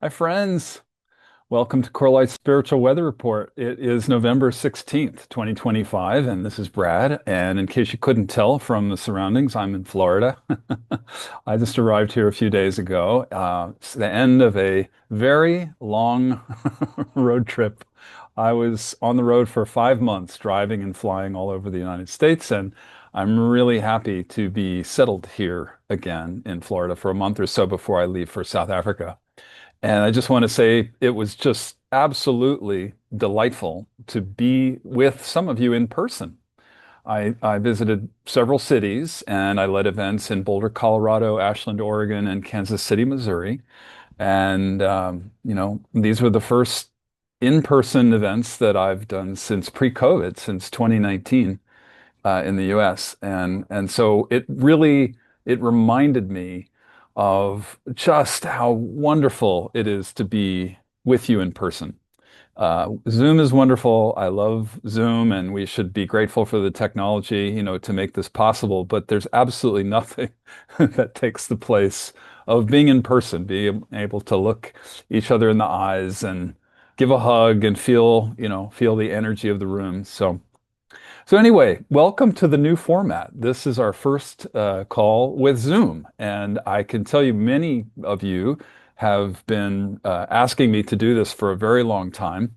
Hi, friends. Welcome to CORELIGHT'S Spiritual Weather Report. It is November 16th, 2025, and this is Brad. And in case you couldn't tell from the surroundings, I'm in Florida. I just arrived here a few days ago. It's the end of a very long road trip. I was on the road for 5 months, driving and flying all over the United States, and I'm really happy to be settled here again in Florida for a month or so before I leave for South Africa. And I just want to say it was just absolutely delightful to be with some of you in person. I visited several cities and I led events in Boulder, Colorado, Ashland, Oregon, and Kansas City, Missouri. And, these were the first in-person events that I've done since pre-COVID, since 2019 in the US. And so it reminded me of just how wonderful it is to be with you in person. Zoom is wonderful. I love Zoom, and we should be grateful for the technology, to make this possible. But there's absolutely nothing that takes the place of being in person, being able to look each other in the eyes and give a hug and feel the energy of the room. So anyway, welcome to the new format. This is our first call with Zoom, and I can tell you many of you have been asking me to do this for a very long time.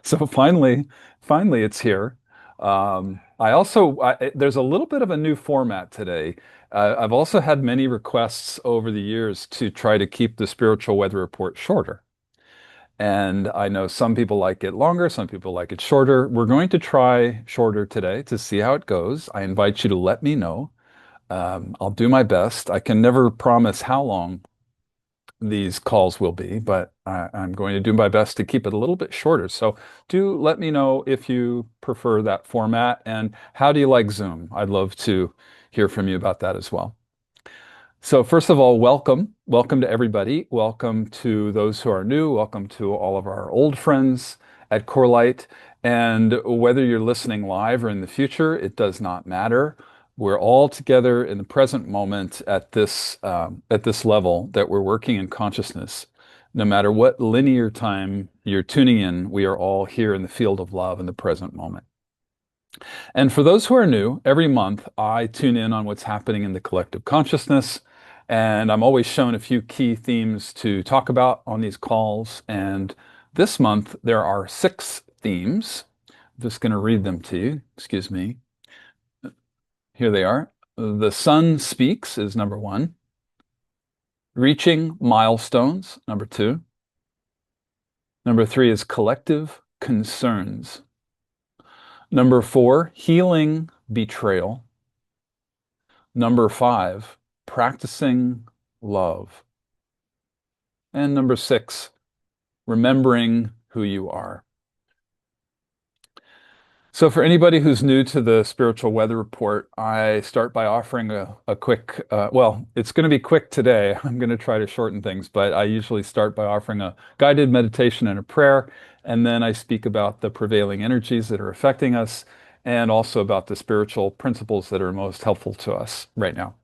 So finally, it's here. There's a little bit of a new format today. I've also had many requests over the years to try to keep the spiritual weather report shorter. And I know some people like it longer, some people like it shorter. We're going to try shorter today to see how it goes. I invite you to let me know. I'll do my best. I can never promise how long these calls will be, but I'm going to do my best to keep it a little bit shorter. So do let me know if you prefer that format and how do you like Zoom? I'd love to hear from you about that as well. So first of all, welcome. Welcome to everybody. Welcome to those who are new. Welcome to all of our old friends at Corelight. And whether you're listening live or in the future, it does not matter. We're all together in the present moment at this level that we're working in consciousness. No matter what linear time you're tuning in, we are all here in the field of love in the present moment. And for those who are new, every month I tune in on what's happening in the collective consciousness. And I'm always shown a few key themes to talk about on these calls. And this month there are 6 themes. I'm just going to read them to you. Excuse me. Here they are. The sun speaks is number 1. Reaching milestones, number 2. Number 3 is collective concerns. Number 4, healing betrayal. Number 5, practicing love. And number 6, remembering who you are. So for anybody who's new to the Spiritual Weather Report, I start by offering a quick, it's going to be quick today. I'm going to try to shorten things, but I usually start by offering a guided meditation and a prayer, and then I speak about the prevailing energies that are affecting us, and also about the spiritual principles that are most helpful to us right now.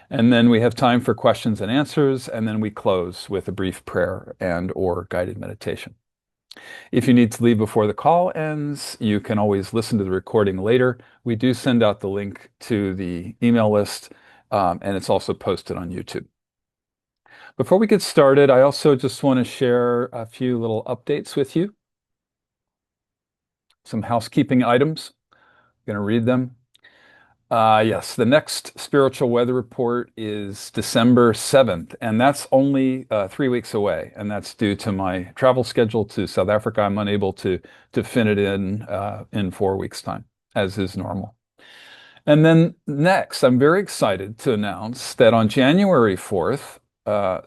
And then we have time for questions and answers, and then we close with a brief prayer and or guided meditation. If you need to leave before the call ends, you can always listen to the recording later. We do send out the link to the email list, and it's also posted on YouTube. Before we get started, I also just want to share a few little updates with you. Some housekeeping items. I'm going to read them. Yes, the next spiritual weather report is December 7th, and that's only 3 weeks away. And that's due to my travel schedule to South Africa. I'm unable to fit it in 4 weeks' time, as is normal. And then next, I'm very excited to announce that on January 4th,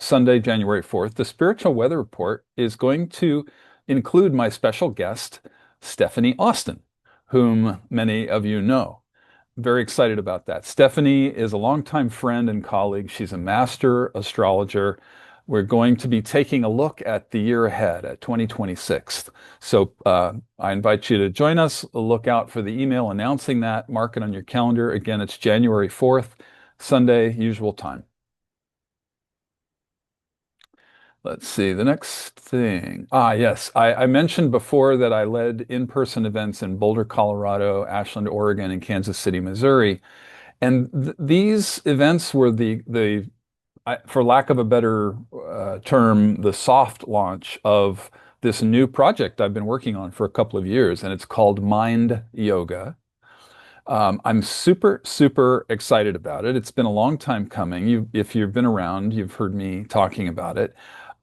Sunday, January 4th, the spiritual weather report is going to include my special guest, Stephanie Austin, whom many of you know. Very excited about that. Stephanie is a longtime friend and colleague. She's a master astrologer. We're going to be taking a look at the year ahead, at 2026. So I invite you to join us. Look out for the email announcing that. Mark it on your calendar. Again, it's January 4th, Sunday, usual time. Let's see, the next thing. Ah, yes. I mentioned before that I led in-person events in Boulder, Colorado, Ashland, Oregon, and Kansas City, Missouri. And th these events were for lack of a better term, the soft launch of this new project I've been working on for a couple of years, and it's called Mind Yoga. I'm super, super excited about it. It's been a long time coming. If you've been around, you've heard me talking about it.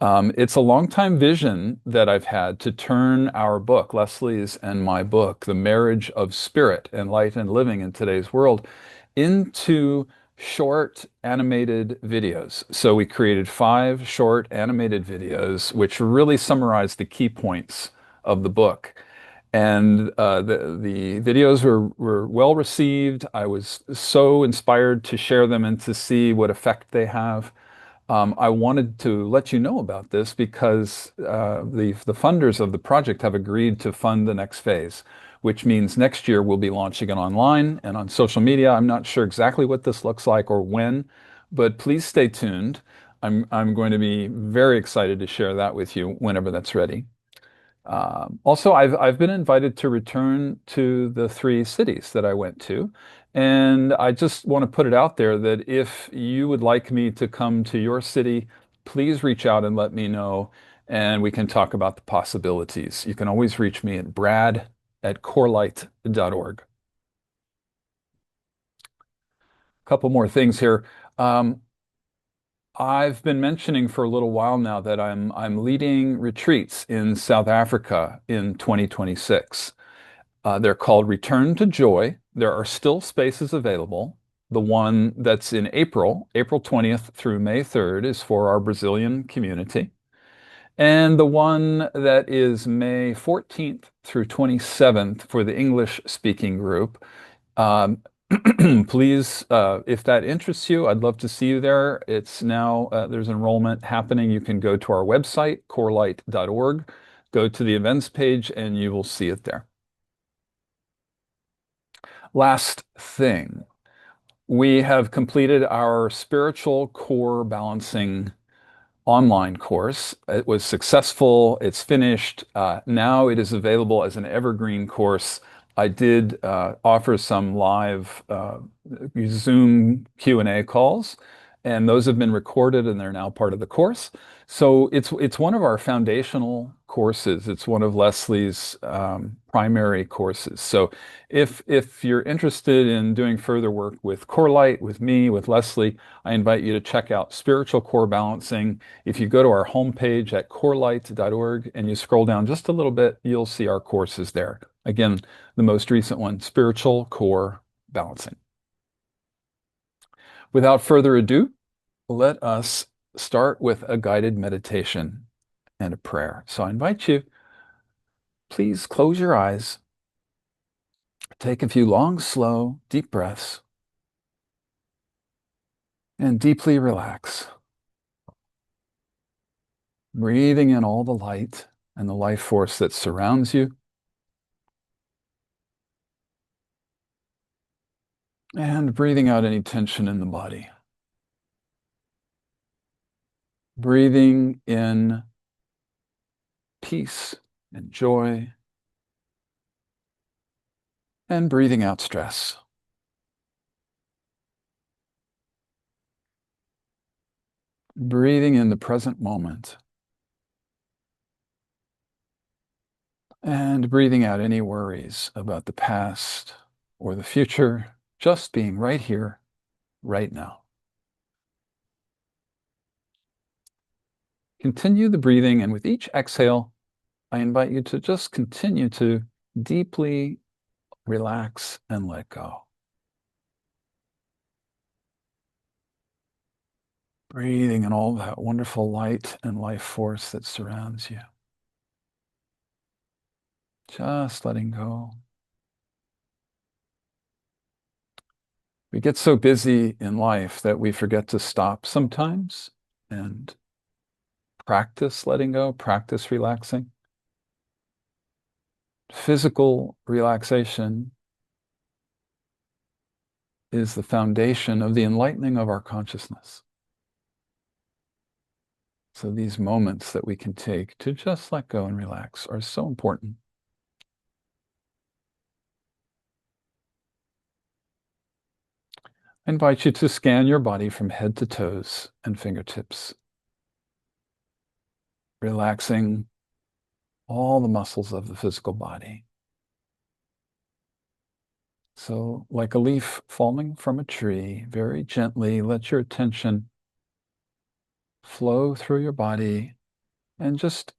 It's a long time vision that I've had to turn our book, Leslie's and my book, The Marriage of Spirit and Light and Living in Today's World, into short animated videos. So we created 5 short animated videos, which really summarize the key points of the book. And the videos were well received. I was so inspired to share them and to see what effect they have. I wanted to let you know about this because the funders of the project have agreed to fund the next phase, which means next year we'll be launching it online and on social media. I'm not sure exactly what this looks like or when, but please stay tuned. I'm going to be very excited to share that with you whenever that's ready. Also, I've been invited to return to the 3 cities that I went to, and I just want to put it out there that if you would like me to come to your city, please reach out and let me know, and we can talk about the possibilities. You can always reach me at brad@corelight.org. A couple more things here. Um, I've been mentioning for a little while now that I'm leading retreats in South Africa in 2026. They're called Return to Joy. There are still spaces available. The one that's in April, April 20th through May 3rd, is for our Brazilian community. And the one that is May 14th through 27th for the English-speaking group. Um, Please, if that interests you, I'd love to see you there. It's now, there's enrollment happening. You can go to our website, corelight.org, go to the events page, and you will see it there. Last thing, we have completed our spiritual core balancing online course. It was successful. It's finished. Now it is available as an evergreen course. I did offer some live Zoom Q&A calls, and those have been recorded and they're now part of the course. So it's one of our foundational courses. It's one of Leslie's primary courses. So if you're interested in doing further work with Corelight, with me, with Leslie, I invite you to check out Spiritual Core Balancing. If you go to our homepage at corelight.org and you scroll down just a little bit, you'll see our courses there. Again, the most recent one, Spiritual Core Balancing. Without further ado, let us start with a guided meditation and a prayer. So I invite you, please close your eyes, take a few long, slow, deep breaths, and deeply relax. Breathing in all the light and the life force that surrounds you. And breathing out any tension in the body. Breathing in peace and joy. And breathing out stress. Breathing in the present moment. And breathing out any worries about the past or the future, just being right here, right now. Continue the breathing, and with each exhale, I invite you to just continue to deeply relax and let go. Breathing in all that wonderful light and life force that surrounds you. Just letting go. We get so busy in life that we forget to stop sometimes and practice letting go, practice relaxing. Physical relaxation is the foundation of the enlightening of our consciousness. So these moments that we can take to just let go and relax are so important. I invite you to scan your body from head to toes and fingertips, relaxing all the muscles of the physical body. So, like a leaf falling from a tree, very gently let your attention flow through your body and just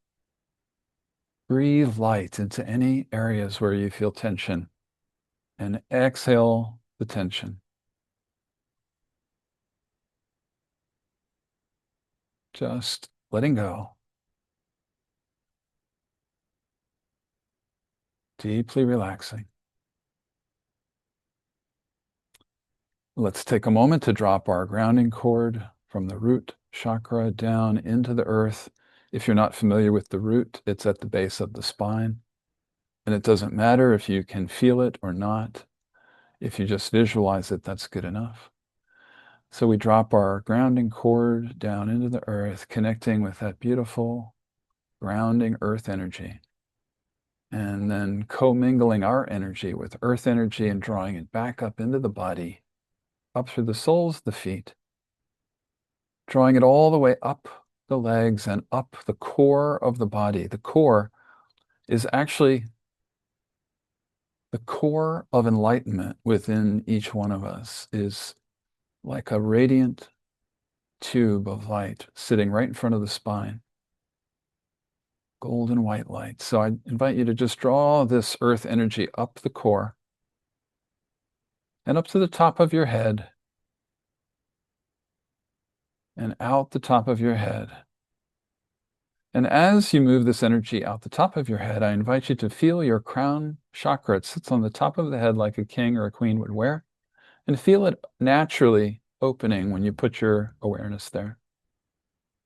breathe light into any areas where you feel tension and exhale the tension. Just letting go, deeply relaxing. Let's take a moment to drop our grounding cord from the root chakra down into the earth. If you're not familiar with the root, it's at the base of the spine. And it doesn't matter if you can feel it or not. If you just visualize it, that's good enough. So we drop our grounding cord down into the earth, connecting with that beautiful grounding earth energy. And then commingling our energy with earth energy and drawing it back up into the body, up through the soles of the feet, drawing it all the way up the legs and up the core of the body. The core is actually the core of enlightenment within each one of us, is like a radiant tube of light sitting right in front of the spine, golden white light. So I invite you to just draw this earth energy up the core and up to the top of your head and out the top of your head. And as you move this energy out the top of your head, I invite you to feel your crown chakra. It sits on the top of the head like a king or a queen would wear, and feel it naturally opening when you put your awareness there.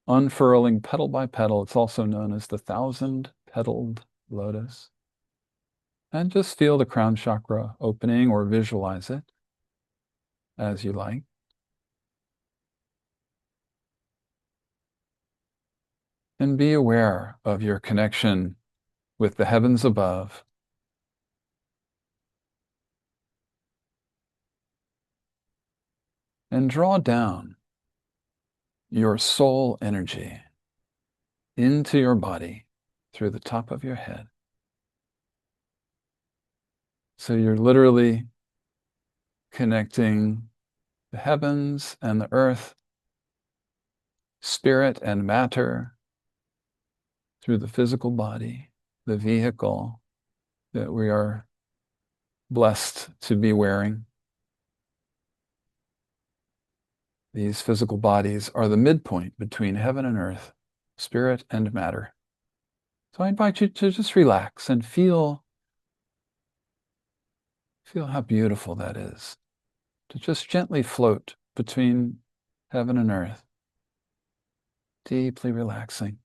Unfurling petal by petal, it's also known as the 1,000-petaled lotus. And just feel the crown chakra opening or visualize it as you like. And be aware of your connection with the heavens above. And draw down your soul energy into your body through the top of your head. So you're literally connecting the heavens and the earth, spirit and matter, through the physical body, the vehicle that we are blessed to be wearing. These physical bodies are the midpoint between heaven and earth, spirit and matter. So I invite you to just relax and feel how beautiful that is, to just gently float between heaven and earth, deeply relaxing.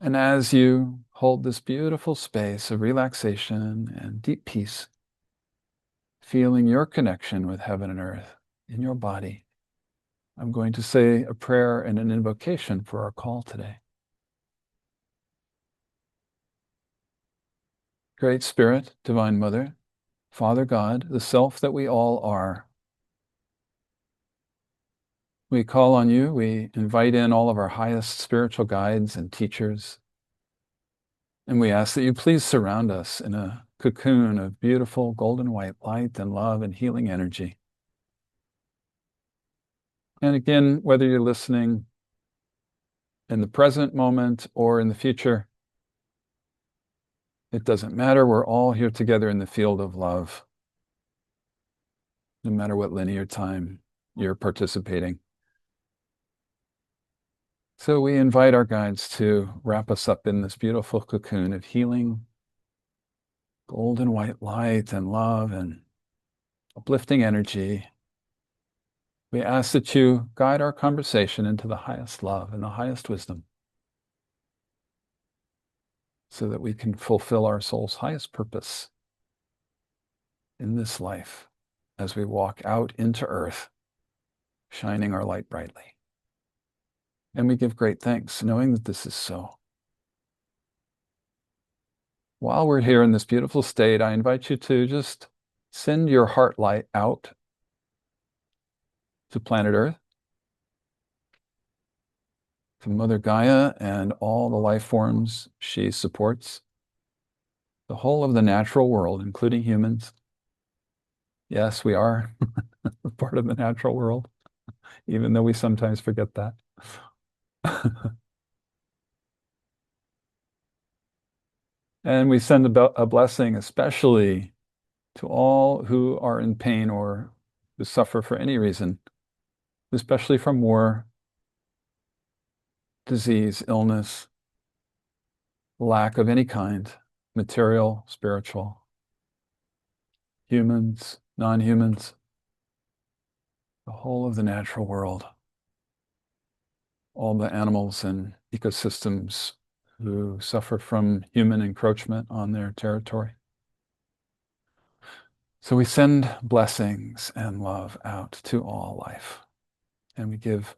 And as you hold this beautiful space of relaxation and deep peace, feeling your connection with heaven and earth in your body, I'm going to say a prayer and an invocation for our call today. Great Spirit, Divine Mother, Father God, the self that we all are, we call on you, we invite in all of our highest spiritual guides and teachers, and we ask that you please surround us in a cocoon of beautiful golden white light and love and healing energy. And again, whether you're listening in the present moment or in the future, it doesn't matter. We're all here together in the field of love, no matter what linear time you're participating. So we invite our guides to wrap us up in this beautiful cocoon of healing, golden white light and love and uplifting energy. We ask that you guide our conversation into the highest love and the highest wisdom, so that we can fulfill our soul's highest purpose in this life as we walk out into earth, shining our light brightly. And we give great thanks, knowing that this is so. While we're here in this beautiful state, I invite you to just send your heart light out to planet Earth, to Mother Gaia and all the life forms she supports, the whole of the natural world, including humans. Yes, we are part of the natural world, even though we sometimes forget that. And we send a blessing, especially to all who are in pain or who suffer for any reason, especially from war, disease, illness, lack of any kind, material, spiritual, humans, non-humans, the whole of the natural world, all the animals and ecosystems who suffer from human encroachment on their territory. So we send blessings and love out to all life. And we give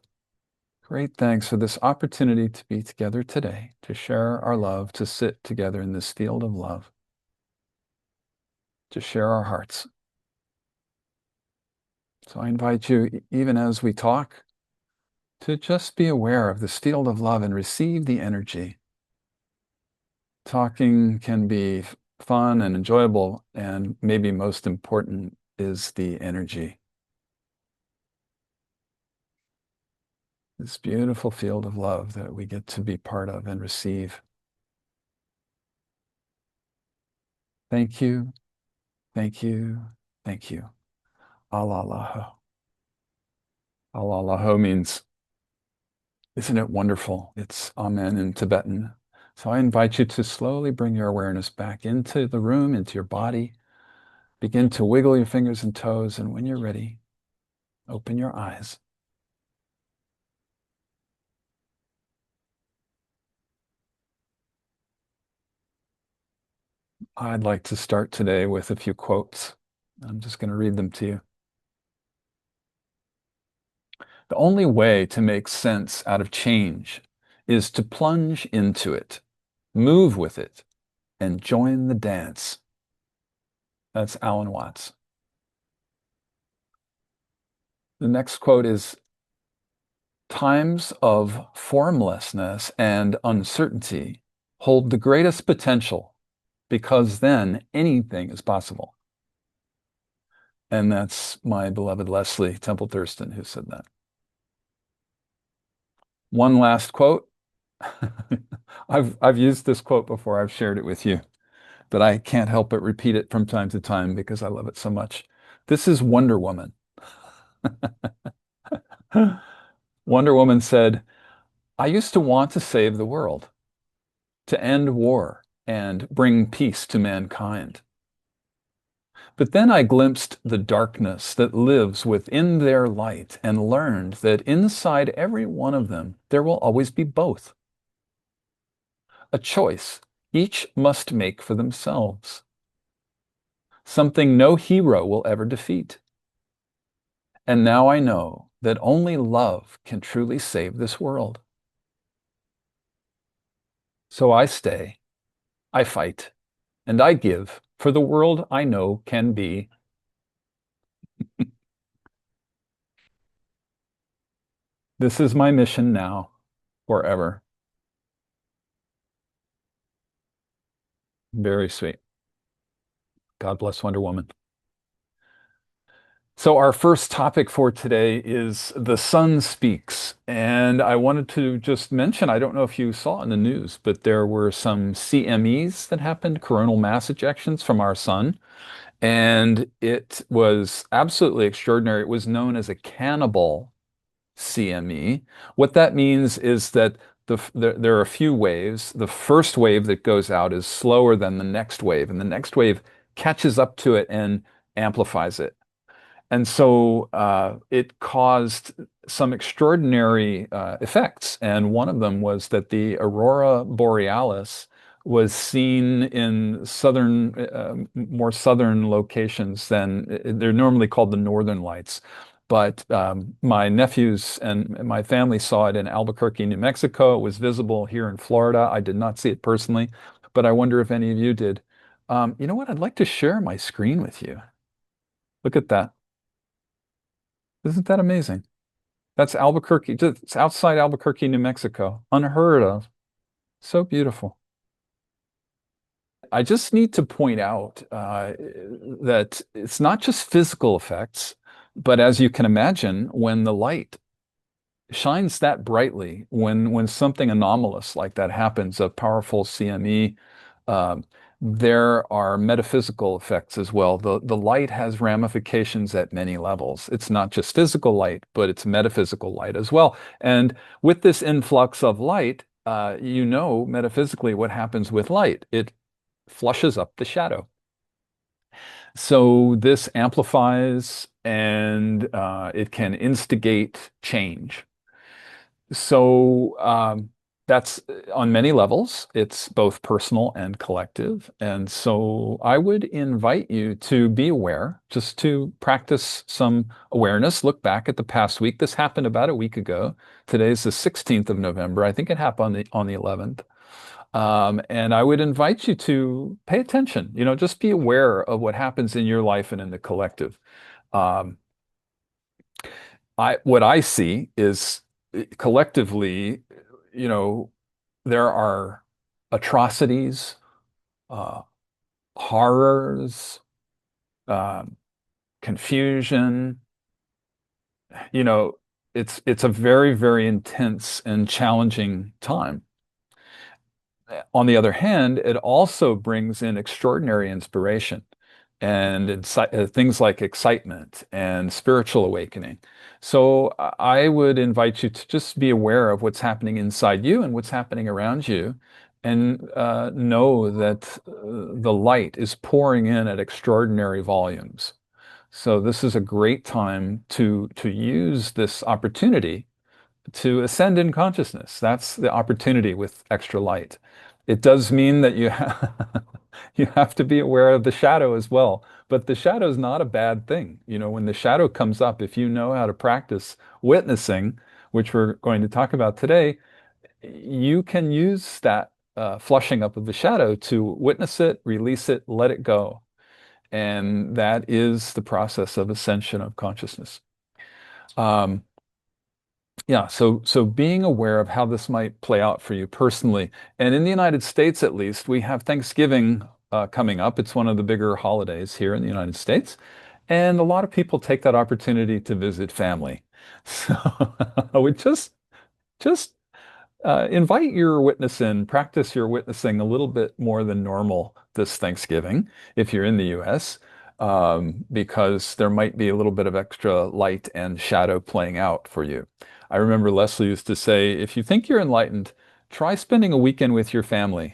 great thanks for this opportunity to be together today, to share our love, to sit together in this field of love, to share our hearts. So I invite you, even as we talk, to just be aware of this field of love and receive the energy. Talking can be fun and enjoyable, and maybe most important is the energy. This beautiful field of love that we get to be part of and receive. Thank you, thank you, thank you. Alalaho. Alalaho means, isn't it wonderful? It's Amen in Tibetan. So I invite you to slowly bring your awareness back into the room, into your body. Begin to wiggle your fingers and toes, and when you're ready, open your eyes. I'd like to start today with a few quotes. I'm just going to read them to you. The only way to make sense out of change is to plunge into it, move with it, and join the dance. That's Alan Watts. The next quote is, times of formlessness and uncertainty hold the greatest potential because then anything is possible. And that's my beloved Leslie Temple Thurston who said that. One last quote. I've used this quote before. I've shared it with you, but I can't help but repeat it from time to time because I love it so much. This is Wonder Woman. Wonder Woman said, I used to want to save the world, to end war and bring peace to mankind. But then I glimpsed the darkness that lives within their light and learned that inside every one of them, there will always be both. A choice each must make for themselves. Something no hero will ever defeat. And now I know that only love can truly save this world. So I stay, I fight, and I give for the world I know can be. This is my mission now, forever. Very sweet. God bless Wonder Woman. So our first topic for today is The Sun Speaks. And I wanted to just mention, I don't know if you saw in the news, but there were some CMEs that happened, coronal mass ejections from our sun. And it was absolutely extraordinary. It was known as a cannibal CME. What that means is that there are a few waves. The first wave that goes out is slower than the next wave, and the next wave catches up to it and amplifies it. And so it caused some extraordinary effects. And one of them was that the aurora borealis was seen in more southern locations than they're normally called the northern lights. But my nephews and my family saw it in Albuquerque, New Mexico. It was visible here in Florida. I did not see it personally, but I wonder if any of you did. You know what? I'd like to share my screen with you. Look at that. Isn't that amazing? That's Albuquerque. It's outside Albuquerque, New Mexico. Unheard of. So beautiful. I just need to point out that it's not just physical effects, but as you can imagine, when the light shines that brightly, when something anomalous like that happens, a powerful CME, um, there are metaphysical effects as well. The light has ramifications at many levels. It's not just physical light, but it's metaphysical light as well. And with this influx of light, you know metaphysically what happens with light. It flushes up the shadow. So this amplifies and it can instigate change. So that's on many levels. It's both personal and collective. And so I would invite you to be aware, just to practice some awareness. Look back at the past week. This happened about a week ago. Today's the 16th of November. I think it happened on the 11th. And I would invite you to pay attention, just be aware of what happens in your life and in the collective. Um, what I see is collectively, you know, there are atrocities, uh, horrors, um, confusion. You know, it's a very, very intense and challenging time. On the other hand, it also brings in extraordinary inspiration and things like excitement and spiritual awakening. So I would invite you to just be aware of what's happening inside you and what's happening around you, and know that the light is pouring in at extraordinary volumes. So this is a great time to use this opportunity to ascend in consciousness. That's the opportunity with extra light. It does mean that you have to be aware of the shadow as well. But the shadow is not a bad thing. When the shadow comes up, if you know how to practice witnessing, which we're going to talk about today, you can use that flushing up of the shadow to witness it, release it, let it go. And that is the process of ascension of consciousness. Um, Yeah, so being aware of how this might play out for you personally, and in the United States at least, we have Thanksgiving coming up. It's one of the bigger holidays here in the United States, and a lot of people take that opportunity to visit family. So I would just invite your witness in, practice your witnessing a little bit more than normal this Thanksgiving if you're in the US, because there might be a little bit of extra light and shadow playing out for you. I remember Leslie used to say, if you think you're enlightened, try spending a weekend with your family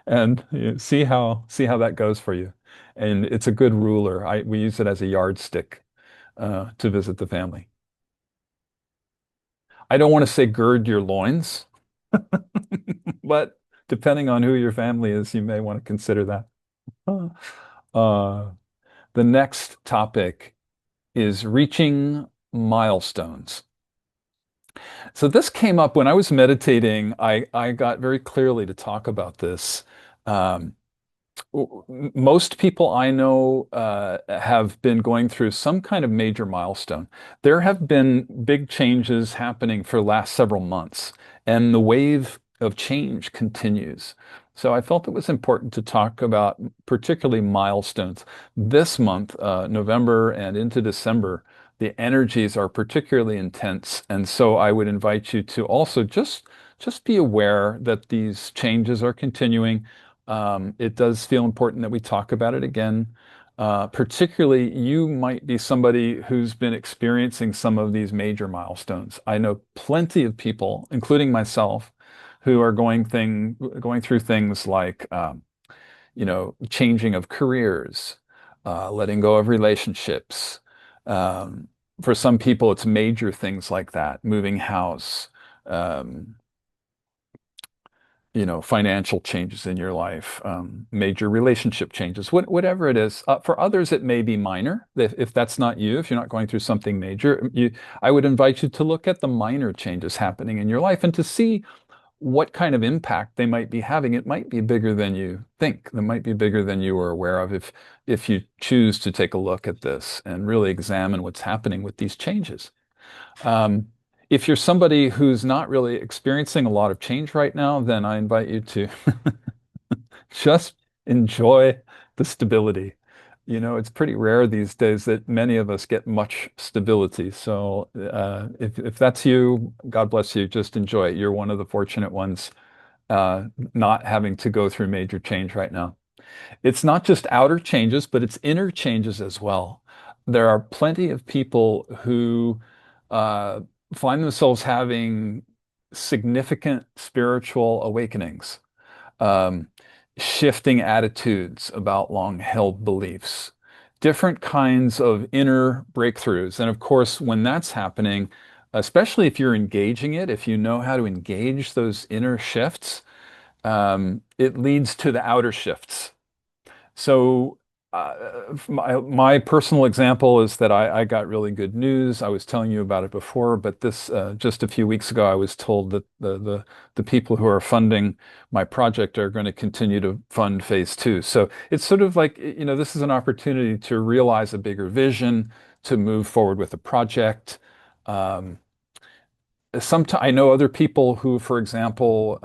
and see how that goes for you. And it's a good ruler. We use it as a yardstick to visit the family. I don't want to say gird your loins, but depending on who your family is, you may want to consider that. Uh, the next topic is reaching milestones. So this came up when I was meditating. I got very clearly to talk about this. Um, Most people I know have been going through some kind of major milestone. There have been big changes happening for the last several months, and the wave of change continues. So I felt it was important to talk about particularly milestones. This month, November and into December, the energies are particularly intense, and so I would invite you to also just be aware that these changes are continuing. It does feel important that we talk about it again. Particularly, you might be somebody who's been experiencing some of these major milestones. I know plenty of people, including myself, who are going through things like, changing of careers, letting go of relationships. Um, for some people, it's major things like that, moving house. Um, financial changes in your life, major relationship changes, whatever it is. For others, it may be minor. If that's not you, if you're not going through something major, I would invite you to look at the minor changes happening in your life and to see what kind of impact they might be having. It might be bigger than you think. It might be bigger than you were aware of if you choose to take a look at this and really examine what's happening with these changes. Um, if you're somebody who's not really experiencing a lot of change right now, then I invite you to just enjoy the stability. It's pretty rare these days that many of us get much stability. So if that's you, God bless you. Just enjoy it. You're one of the fortunate ones not having to go through major change right now. It's not just outer changes, but it's inner changes as well. There are plenty of people who uh, find themselves having significant spiritual awakenings, um, shifting attitudes about long-held beliefs, different kinds of inner breakthroughs. And of course, when that's happening, especially if you're engaging it, if you know how to engage those inner shifts, it leads to the outer shifts. So, my personal example is that I got really good news. I was telling you about it before, but this just a few weeks ago, I was told that the people who are funding my project are going to continue to fund phase two. So it's sort of like, this is an opportunity to realize a bigger vision, to move forward with a project. Um, Sometimes I know other people who, for example,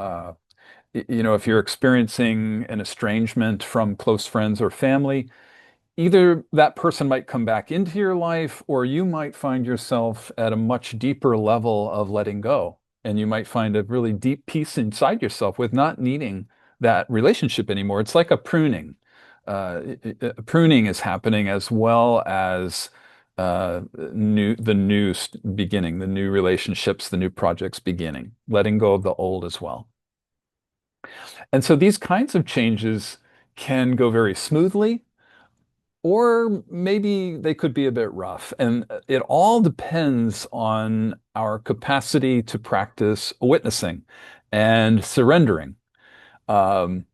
if you're experiencing an estrangement from close friends or family, either that person might come back into your life, or you might find yourself at a much deeper level of letting go. And you might find a really deep peace inside yourself with not needing that relationship anymore. It's like a pruning. Pruning is happening as well as the new beginning, the new relationships, the new projects beginning, letting go of the old as well. And so these kinds of changes can go very smoothly, or maybe they could be a bit rough. And it all depends on our capacity to practice witnessing and surrendering, um,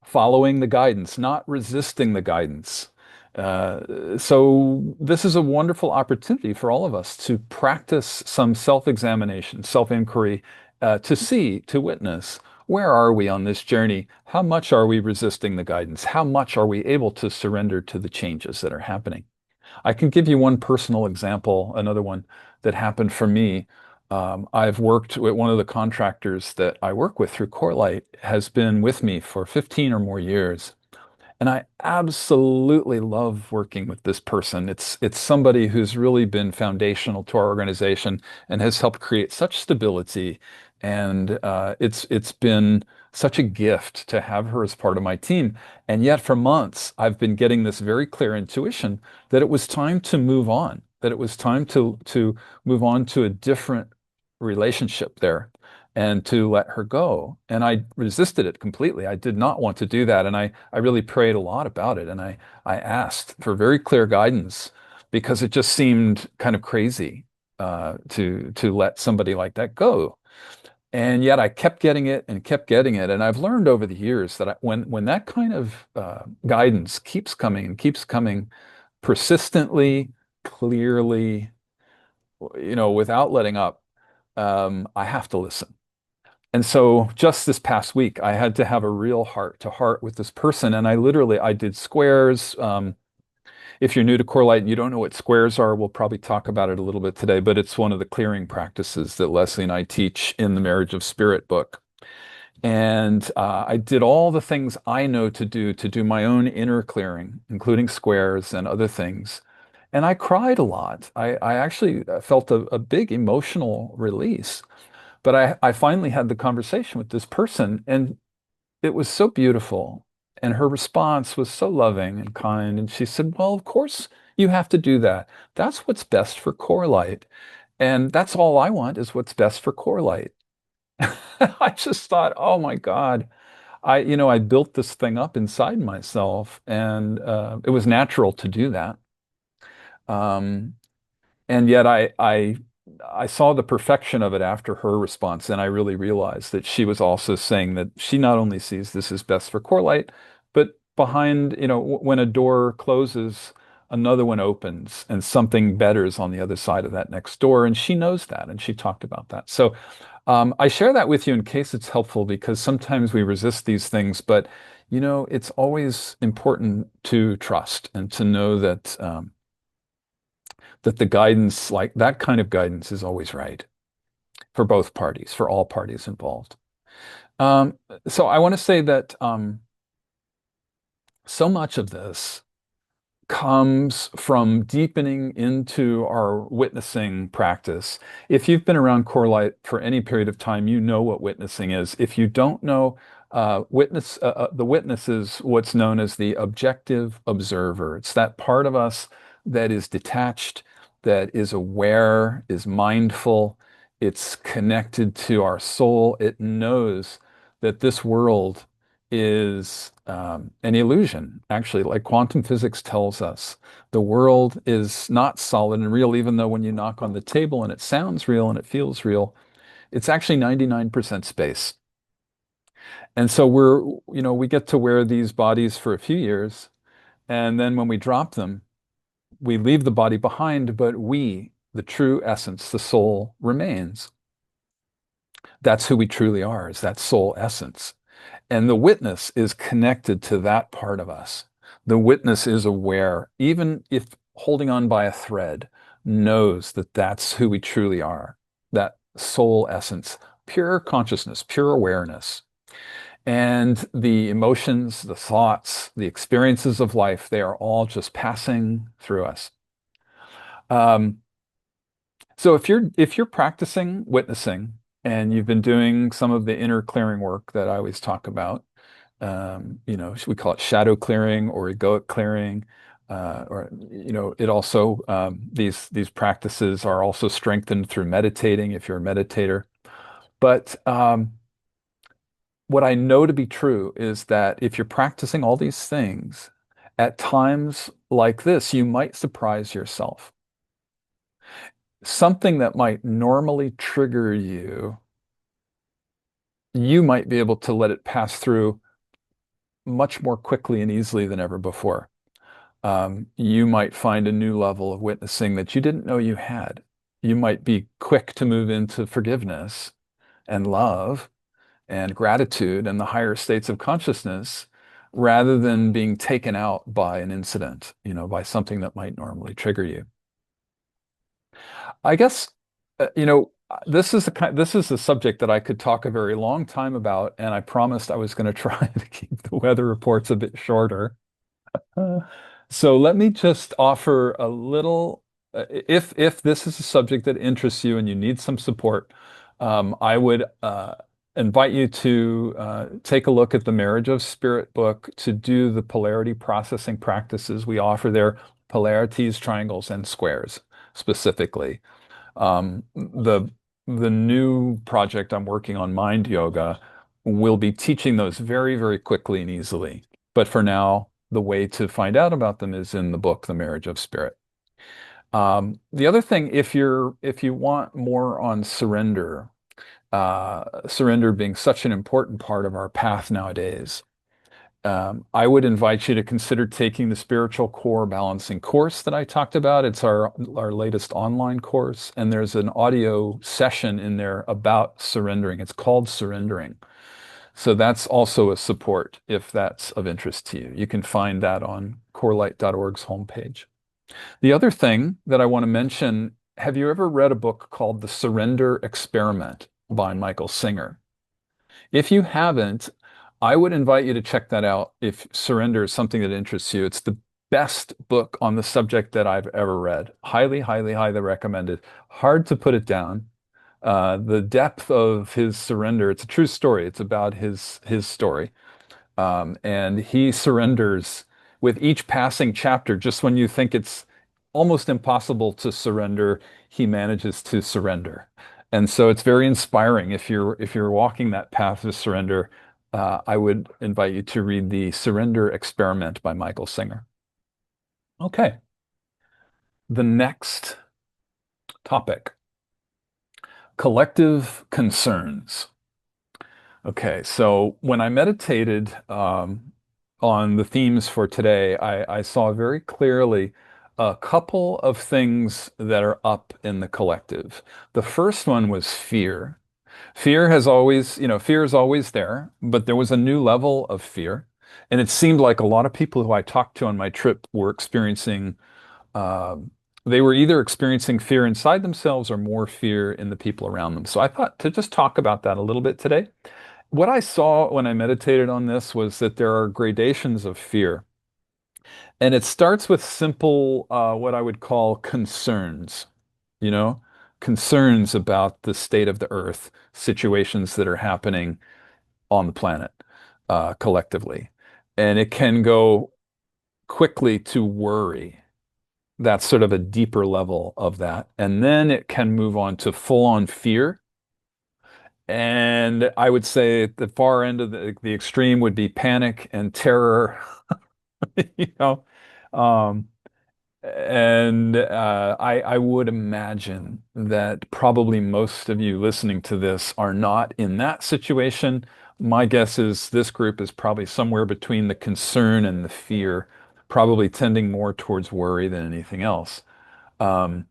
following the guidance, not resisting the guidance. So this is a wonderful opportunity for all of us to practice some self-examination, self-inquiry, to see, to witness, where are we on this journey? How much are we resisting the guidance? How much are we able to surrender to the changes that are happening? I can give you one personal example, another one that happened for me. I've worked with one of the contractors that I work with through CoreLight has been with me for 15 or more years. And I absolutely love working with this person. It's somebody who's really been foundational to our organization and has helped create such stability. And it's been such a gift to have her as part of my team. And yet, for months, I've been getting this very clear intuition that it was time to move on, that it was time to move on to a different relationship there and to let her go. And I resisted it completely. I did not want to do that. And I really prayed a lot about it. And I asked for very clear guidance because it just seemed kind of crazy to let somebody like that go. And yet I kept getting it and kept getting it. And I've learned over the years that when that kind of guidance keeps coming and keeps coming persistently, clearly, without letting up, I have to listen. And so just this past week, I had to have a real heart to heart with this person. And I did squares. If you're new to Core Light and you don't know what squares are, we'll probably talk about it a little bit today, but it's one of the clearing practices that Leslie and I teach in the Marriage of Spirit book. And I did all the things I know to do my own inner clearing, including squares and other things. And I cried a lot. I actually felt a big emotional release. But I finally had the conversation with this person, and it was so beautiful. And her response was so loving and kind. And she said, well, of course you have to do that. That's what's best for Core Light. And that's all I want is what's best for Core Light. I just thought, oh my God, I built this thing up inside myself, and it was natural to do that. Um, and yet I saw the perfection of it after her response, and I really realized that she was also saying that she not only sees this as best for Corelight, but behind, when a door closes, another one opens, and something better is on the other side of that next door, and she knows that, and she talked about that. So I share that with you in case it's helpful because sometimes we resist these things, but it's always important to trust and to know that the guidance, like that kind of guidance, is always right for both parties, for all parties involved. Um, so I want to say that so much of this comes from deepening into our witnessing practice. If you've been around Corelight for any period of time, you know what witnessing is. If you don't know, the witness is what's known as the objective observer. It's that part of us that is detached, that is aware, is mindful. It's connected to our soul. It knows that this world is an illusion, actually, like quantum physics tells us. The world is not solid and real, even though when you knock on the table and it sounds real and it feels real, it's actually 99% space. And so we get to wear these bodies for a few years, and then when we drop them, we leave the body behind, but the true essence, the soul, remains. That's who we truly are, is that soul essence. And the witness is connected to that part of us. The witness is aware, even if holding on by a thread, knows that that's who we truly are, that soul essence, pure consciousness, pure awareness. And the emotions, the thoughts, the experiences of life, they are all just passing through us. Um, so if you're practicing witnessing and you've been doing some of the inner clearing work that I always talk about, we call it shadow clearing or egoic clearing, or it also these practices are also strengthened through meditating if you're a meditator. But what I know to be true is that if you're practicing all these things, at times like this, you might surprise yourself. Something that might normally trigger you, you might be able to let it pass through much more quickly and easily than ever before. You might find a new level of witnessing that you didn't know you had. You might be quick to move into forgiveness and love and gratitude and the higher states of consciousness rather than being taken out by an incident, by something that might normally trigger you. I guess, this is a subject that I could talk a very long time about, and I promised I was going to try to keep the weather reports a bit shorter. Uh, So let me just offer a little, if this is a subject that interests you and you need some support, I would invite you to take a look at the Marriage of Spirit book to do the polarity processing practices we offer there, polarities, triangles, and squares specifically. The new project I'm working on, Mind Yoga, will be teaching those very, very quickly and easily. But for now, the way to find out about them is in the book, The Marriage of Spirit. The other thing, if you want more on surrender, surrender being such an important part of our path nowadays, I would invite you to consider taking the Spiritual Core Balancing course that I talked about. It's our latest online course, and there's an audio session in there about surrendering. It's called Surrendering. So that's also a support if that's of interest to you. You can find that on corelight.org's homepage. The other thing that I want to mention, have you ever read a book called The Surrender Experiment by Michael Singer? If you haven't, I would invite you to check that out if surrender is something that interests you. It's the best book on the subject that I've ever read. Highly, highly, highly recommended. Hard to put it down. The depth of his surrender, it's a true story. It's about his story. And he surrenders with each passing chapter. Just when you think it's almost impossible to surrender, he manages to surrender. And so it's very inspiring. If you're walking that path of surrender, I would invite you to read The Surrender Experiment by Michael Singer. Okay, the next topic. Collective concerns. Okay, so when I meditated on the themes for today, I saw very clearly a couple of things that are up in the collective. The first one was fear. Fear has always, fear is always there, but there was a new level of fear. And it seemed like a lot of people who I talked to on my trip were experiencing um, they were either experiencing fear inside themselves or more fear in the people around them. So I thought to just talk about that a little bit today. What I saw when I meditated on this was that there are gradations of fear. And it starts with simple, what I would call concerns, you know, concerns about the state of the earth, situations that are happening on the planet, collectively. And it can go quickly to worry. That's sort of a deeper level of that. And then it can move on to full on fear. And I would say at the far end of the extreme would be panic and terror, you know. Um, and I would imagine that probably most of you listening to this are not in that situation. My guess is this group is probably somewhere between the concern and the fear, probably tending more towards worry than anything else. Um,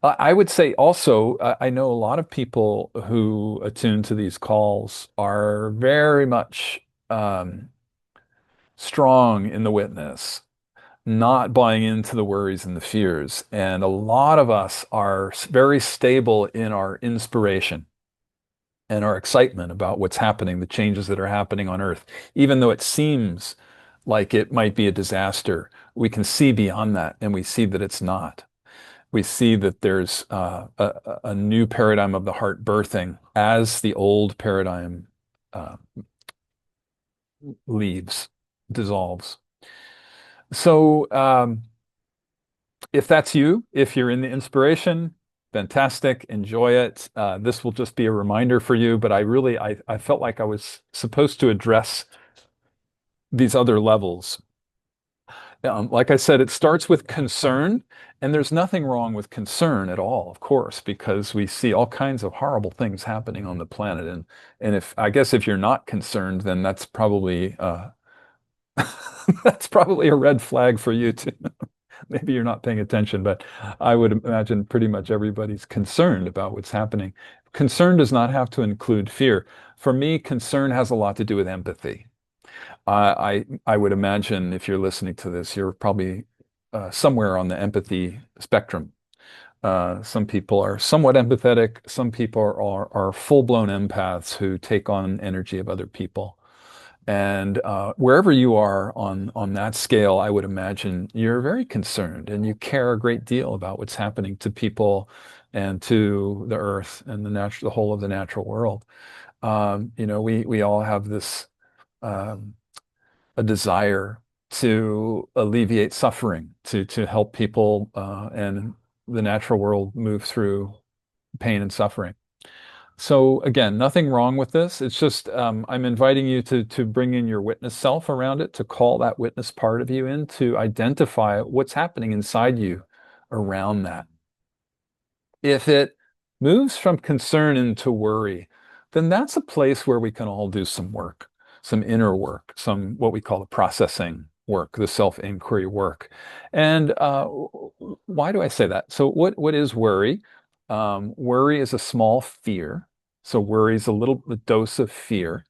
I would say also, I know a lot of people who attune to these calls are very much strong in the witness, not buying into the worries and the fears. And a lot of us are very stable in our inspiration and our excitement about what's happening, the changes that are happening on Earth. Even though it seems like it might be a disaster, we can see beyond that and we see that it's not. We see that there's a new paradigm of the heart birthing as the old paradigm uh, leaves, dissolves. So, if that's you, if you're in the inspiration, fantastic, enjoy it. This will just be a reminder for you, but I felt like I was supposed to address these other levels. Like I said, it starts with concern, and there's nothing wrong with concern at all, of course, because we see all kinds of horrible things happening on the planet. And if I guess if you're not concerned, then that's probably that's probably a red flag for you too. Maybe you're not paying attention, but I would imagine pretty much everybody's concerned about what's happening. Concern does not have to include fear. For me, concern has a lot to do with empathy. I would imagine if you're listening to this, you're probably somewhere on the empathy spectrum. Some people are somewhat empathetic. Some people are full-blown empaths who take on energy of other people. And wherever you are on that scale, I would imagine you're very concerned and you care a great deal about what's happening to people and to the earth and the whole of the natural world. We all have this um, a desire to alleviate suffering, to help people and the natural world move through pain and suffering. So again, nothing wrong with this. It's just I'm inviting you to bring in your witness self around it, to call that witness part of you in, to identify what's happening inside you around that. If it moves from concern into worry, then that's a place where we can all do some work, some inner work, some what we call the processing work, the self-inquiry work. And why do I say that? So what is worry? Worry is a small fear. So worry is a little dose of fear.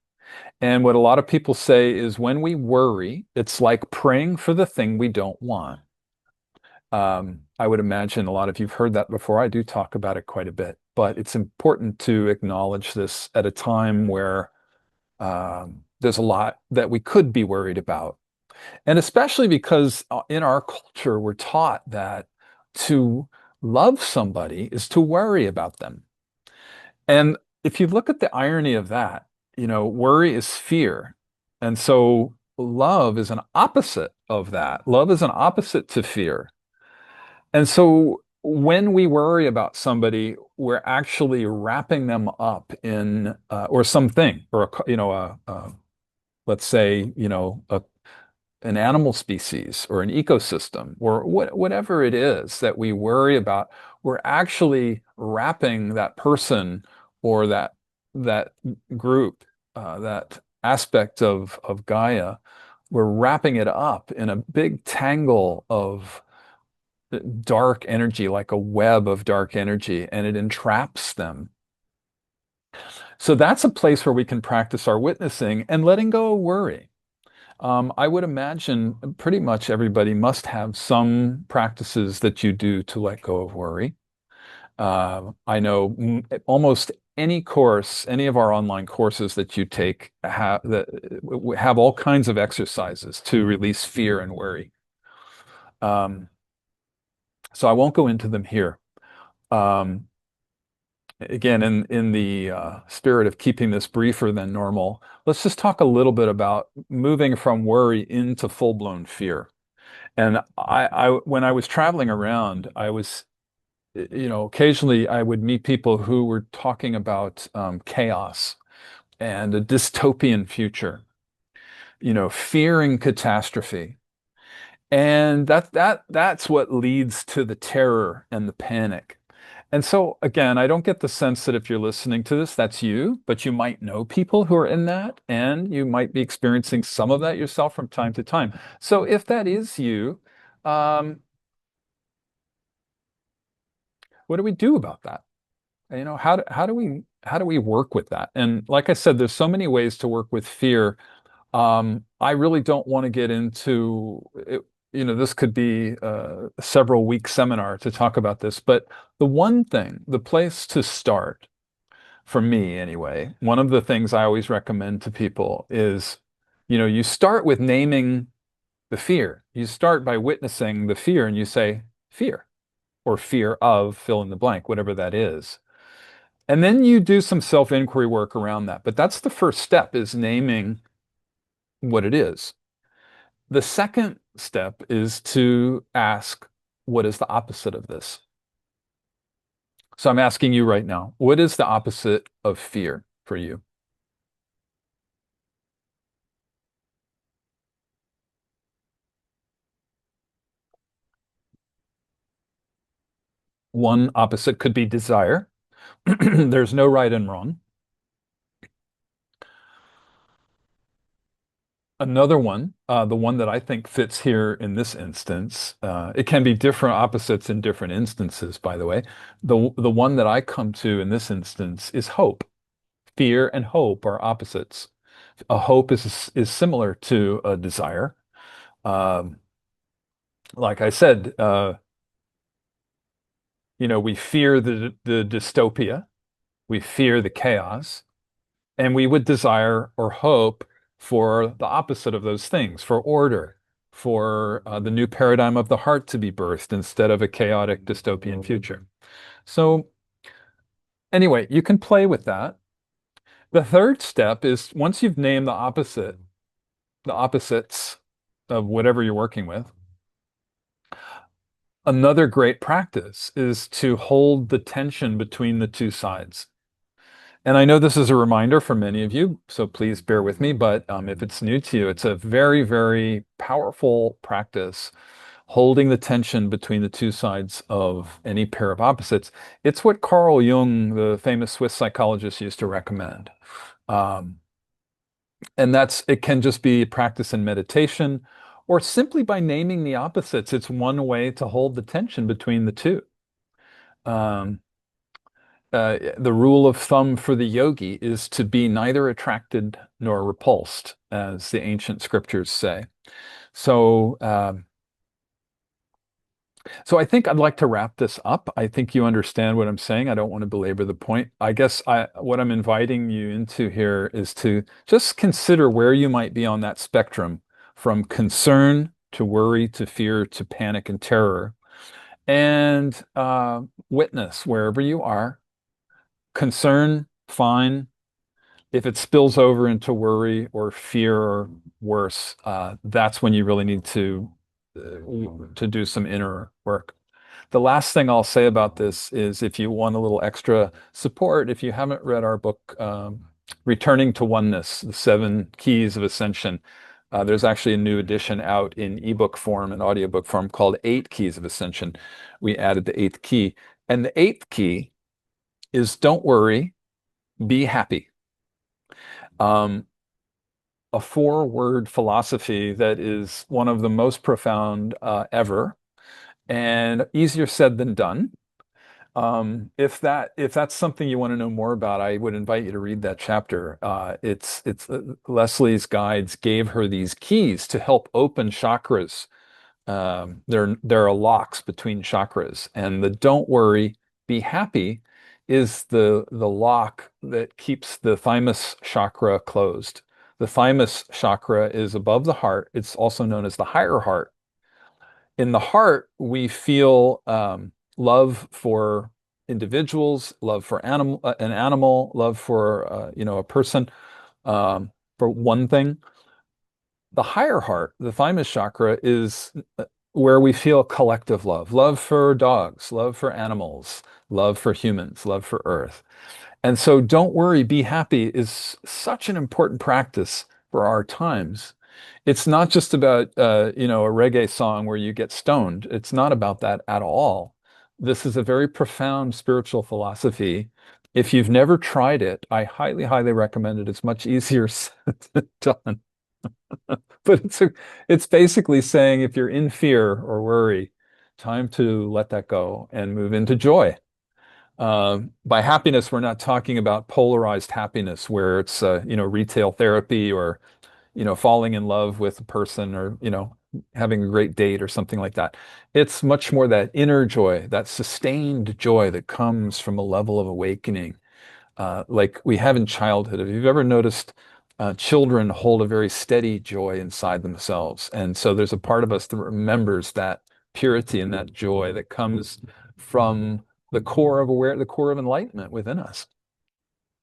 And what a lot of people say is when we worry, it's like praying for the thing we don't want. I would imagine a lot of you've heard that before. I do talk about it quite a bit, but it's important to acknowledge this at a time where there's a lot that we could be worried about. And especially because in our culture, we're taught that to love somebody is to worry about them. And if you look at the irony of that, worry is fear. And so love is an opposite of that. Love is an opposite to fear. And so when we worry about somebody, we're actually wrapping them up in, or something, or let's say, an animal species or an ecosystem or whatever it is that we worry about, we're actually wrapping that person or that group, that aspect of Gaia, we're wrapping it up in a big tangle of dark energy, like a web of dark energy, and it entraps them. So that's a place where we can practice our witnessing and letting go of worry. I would imagine pretty much everybody must have some practices that you do to let go of worry. I know almost any course, any of our online courses that you take have all kinds of exercises to release fear and worry. Um, so I won't go into them here. Um, Again, in the spirit of keeping this briefer than normal, let's just talk a little bit about moving from worry into full-blown fear. And when I was traveling around, occasionally I would meet people who were talking about chaos and a dystopian future, fearing catastrophe. And that's what leads to the terror and the panic. And so again, I don't get the sense that if you're listening to this, that's you, but you might know people who are in that, and you might be experiencing some of that yourself from time to time. So if that is you, um, what do we do about that? How do we work with that? And like I said, there's so many ways to work with fear. I really don't want to get into it. This could be a several week seminar to talk about this, but the place to start, for me anyway, one of the things I always recommend to people is, you start with naming the fear. You start by witnessing the fear and you say, fear, or fear of fill in the blank, whatever that is. And then you do some self-inquiry work around that. But that's the first step, is naming what it is. The second step is to ask, what is the opposite of this? So I'm asking you right now, what is the opposite of fear for you? One opposite could be desire. There's no right and wrong. Another one, the one that I think fits here in this instance, it can be different opposites in different instances, by the way. The one that I come to in this instance is hope. Fear and hope are opposites. A hope is similar to a desire. Um, like I said, we fear the dystopia, we fear the chaos, and we would desire or hope for the opposite of those things, for order, for the new paradigm of the heart to be birthed instead of a chaotic dystopian future. So anyway, you can play with that. The third step is, once you've named the opposites of whatever you're working with, another great practice is to hold the tension between the two sides. And I know this is a reminder for many of you, so please bear with me. But if it's new to you, it's a very, very powerful practice, holding the tension between the two sides of any pair of opposites. It's what Carl Jung, the famous Swiss psychologist, used to recommend. Um, and it can just be practice in meditation, or simply by naming the opposites. It's one way to hold the tension between the two. Um, the rule of thumb for the yogi is to be neither attracted nor repulsed, as the ancient scriptures say. So, so I think I'd like to wrap this up. I think you understand what I'm saying. I don't want to belabor the point. I guess what I'm inviting you into here is to just consider where you might be on that spectrum, from concern to worry to fear to panic and terror, and witness wherever you are. Concern, fine. If it spills over into worry or fear or worse, that's when you really need to do some inner work. The last thing I'll say about this is, if you want a little extra support, if you haven't read our book, Returning to Oneness, The Seven Keys of Ascension, There's actually a new edition out in ebook form and audiobook form called Eight Keys of Ascension. We added the eighth key. And the eighth key is don't worry, be happy. Um, a four-word philosophy that is one of the most profound ever, and easier said than done. If that's something you want to know more about, I would invite you to read that chapter. It's Leslie's guides gave her these keys to help open chakras. There are locks between chakras, and the don't worry, be happy is the lock that keeps the thymus chakra closed. The thymus chakra is above the heart. It's also known as the higher heart. In the heart, we feel love for individuals, love for an animal, love for a person. For one thing, the higher heart, the thymus chakra, is where we feel collective love, love for dogs, love for animals, love for humans, love for Earth. And so don't worry, be happy is such an important practice for our times. It's not just about a reggae song where you get stoned. It's not about that at all. This is a very profound spiritual philosophy. If you've never tried it, I highly, highly recommend it. It's much easier said than done. But it's basically saying if you're in fear or worry, time to let that go and move into joy. By happiness, we're not talking about polarized happiness where it's retail therapy or falling in love with a person or having a great date or something like that. It's much more that inner joy, that sustained joy that comes from a level of awakening, like we have in childhood. If you've ever noticed, children hold a very steady joy inside themselves. And so there's a part of us that remembers that purity and that joy that comes from the core of enlightenment within us.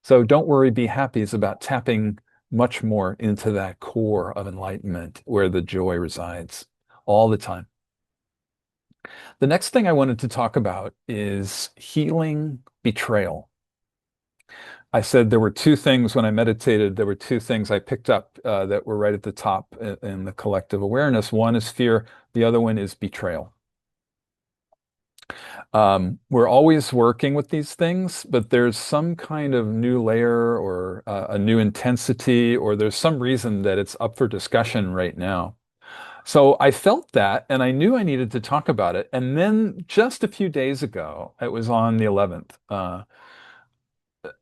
So don't worry, be happy is about tapping much more into that core of enlightenment where the joy resides all the time. The next thing I wanted to talk about is healing betrayal. I said there were two things when I meditated, there were two things I picked up that were right at the top in the collective awareness. One is fear, the other one is betrayal. We're always working with these things, but there's some kind of new layer or a new intensity, or there's some reason that it's up for discussion right now. So I felt that, and I knew I needed to talk about it. And then just a few days ago, it was on the 11th,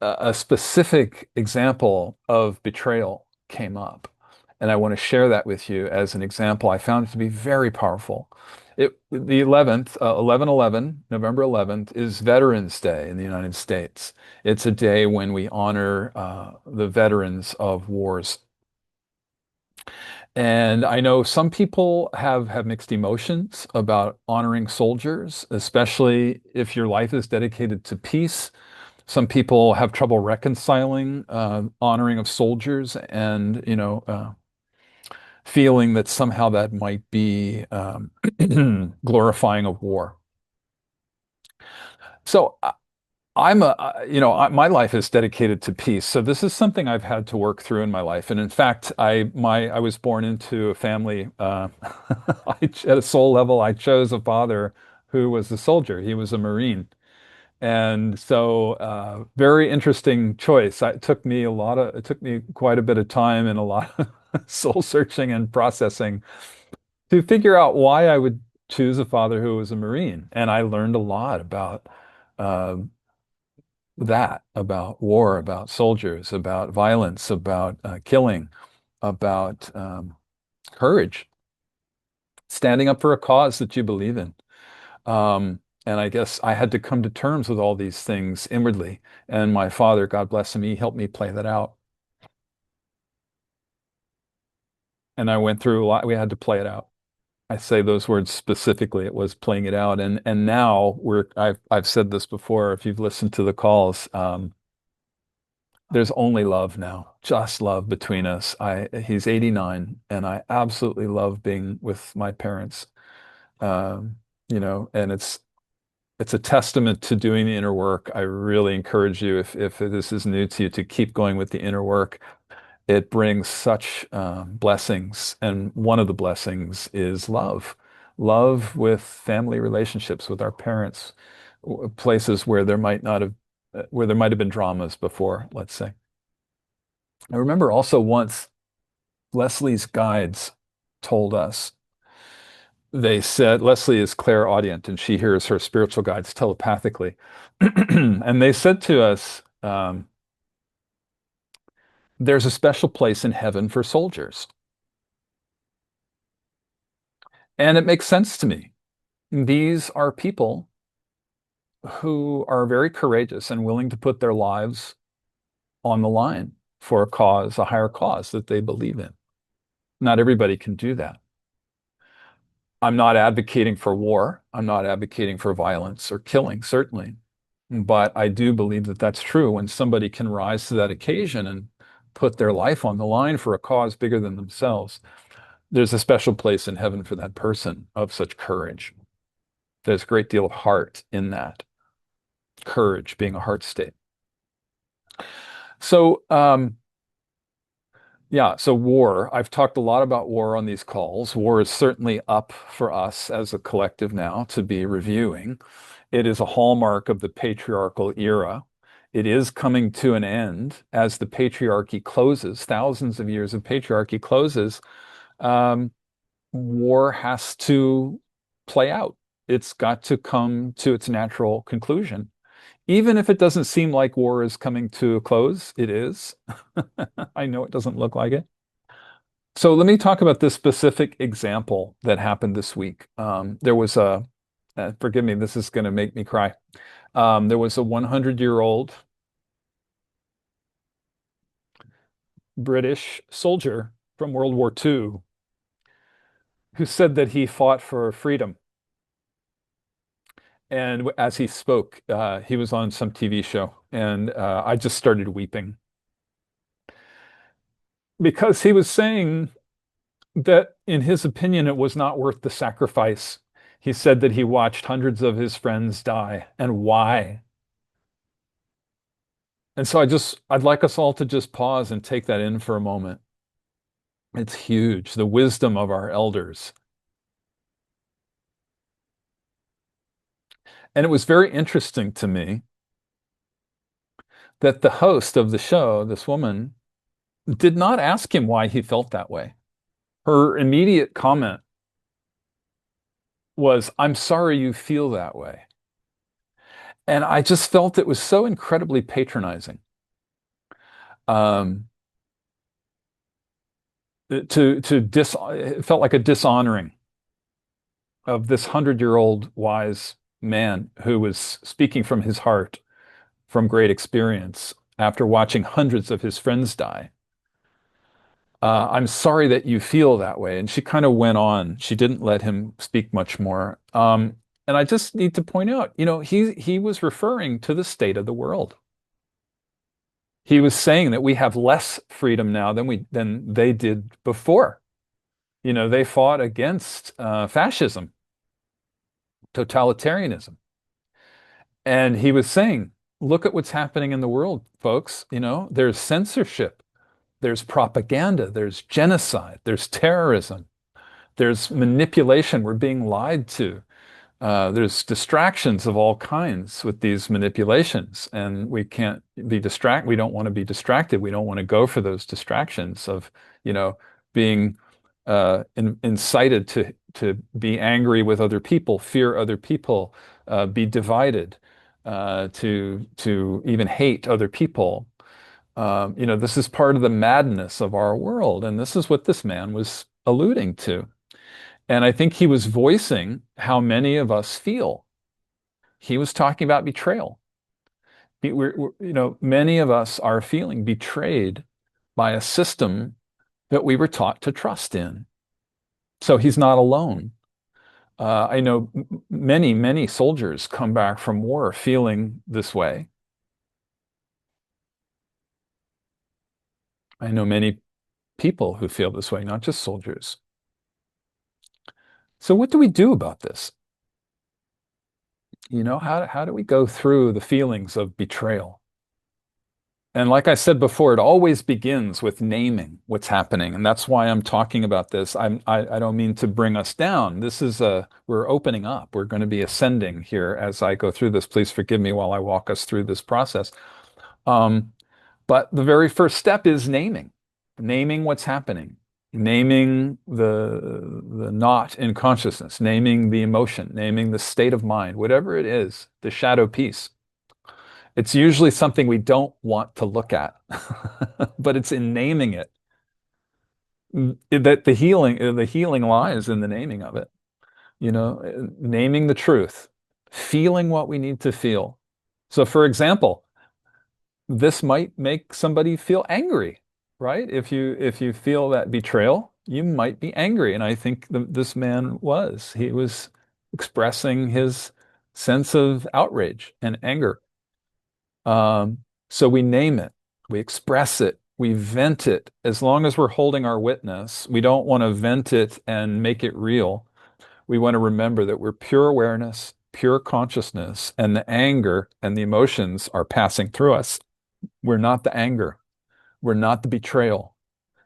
a specific example of betrayal came up. And I want to share that with you as an example. I found it to be very powerful. The 11th, 11/11, November 11th, is Veterans Day in the United States. It's a day when we honor the veterans of wars. And I know some people have mixed emotions about honoring soldiers, especially if your life is dedicated to peace. Some people have trouble reconciling honoring of soldiers and, feeling that somehow that might be glorifying of war. So I'm my life is dedicated to peace. So this is something I've had to work through in my life. And in fact, I was born into a family. At a soul level, I chose a father who was a soldier. He was a Marine. And so, very interesting choice. It took me quite a bit of time and a lot of soul searching and processing to figure out why I would choose a father who was a Marine. And I learned a lot about uh, about war, about soldiers, about violence, about killing, about courage, standing up for a cause that you believe in. And I guess I had to come to terms with all these things inwardly. And my father, God bless him, he helped me play that out. And I went through a lot. We had to play it out. I say those words specifically. It was playing it out. And now I've said this before. If you've listened to the calls, there's only love now, just love between us. He's 89, and I absolutely love being with my parents. Um, and it's a testament to doing the inner work. I really encourage you, if this is new to you, to keep going with the inner work. It brings such blessings, and one of the blessings is love. Love with family relationships, with our parents, places where there might not have, where there might have been dramas before, let's say. I remember also once Leslie's guides told us, they said, Leslie is clairaudient and she hears her spiritual guides telepathically. And they said to us, there's a special place in heaven for soldiers. And it makes sense to me. These are people who are very courageous and willing to put their lives on the line for a cause, a higher cause that they believe in. Not everybody can do that. I'm not advocating for war. I'm not advocating for violence or killing, certainly. But I do believe that that's true when somebody can rise to that occasion and put their life on the line for a cause bigger than themselves. There's a special place in heaven for that person of such courage. There's a great deal of heart in that, courage being a heart state. So, yeah, so war. I've talked a lot about war on these calls. War is certainly up for us as a collective now to be reviewing. It is a hallmark of the patriarchal era. It is coming to an end as the patriarchy closes, thousands of years of patriarchy closes. Um, War has to play out. It's got to come to its natural conclusion. Even if it doesn't seem like war is coming to a close, it is. I know it doesn't look like it. So let me talk about this specific example that happened this week. There was forgive me, this is going to make me cry. There was a 100-year-old British soldier from World War II who said that he fought for freedom. And as he spoke, he was on some TV show, and I just started weeping because he was saying that, in his opinion, it was not worth the sacrifice. He said that he watched hundreds of his friends die, and why? And so I'd like us all to just pause and take that in for a moment. It's huge, the wisdom of our elders. And it was very interesting to me that the host of the show, this woman, did not ask him why he felt that way. Her immediate comment was, "I'm sorry you feel that way." And I just felt it was so incredibly patronizing. Um, it felt like a dishonoring of this 100-year-old wise man who was speaking from his heart, from great experience, after watching hundreds of his friends die. I'm sorry that you feel that way. And she kind of went on. She didn't let him speak much more. And I just need to point out, he was referring to the state of the world. He was saying that we have less freedom now than they did before. They fought against fascism, totalitarianism. And he was saying, look at what's happening in the world, folks. There's censorship, there's propaganda, there's genocide, there's terrorism, there's manipulation. We're being lied to. There's distractions of all kinds with these manipulations, and we can't be distracted. We don't want to be distracted. We don't want to go for those distractions of, being incited to be angry with other people, fear other people, be divided, to even hate other people. This is part of the madness of our world, and this is what this man was alluding to. And I think he was voicing how many of us feel. He was talking about betrayal. Many of us are feeling betrayed by a system that we were taught to trust in. So he's not alone. I know many, many soldiers come back from war feeling this way. I know many people who feel this way, not just soldiers. So what do we do about this? How do we go through the feelings of betrayal And like I said before, it always begins with naming what's happening. And that's why I'm talking about this. I don't mean to bring us down. We're opening up. We're going to be ascending here as I go through this. Please forgive me while I walk us through this process. Um, but the very first step is naming what's happening, naming the knot in consciousness, naming the emotion, naming the state of mind, whatever it is, the shadow piece. It's usually something we don't want to look at, but it's in naming it that the healing lies in the naming of it. Naming the truth, feeling what we need to feel. So, for example, this might make somebody feel angry, right? If you feel that betrayal, you might be angry, and I think this man was. He was expressing his sense of outrage and anger. So we name it, we express it, we vent it. As long as we're holding our witness, we don't want to vent it and make it real. We want to remember that we're pure awareness, pure consciousness, and the anger and the emotions are passing through us. We're not the anger. We're not the betrayal.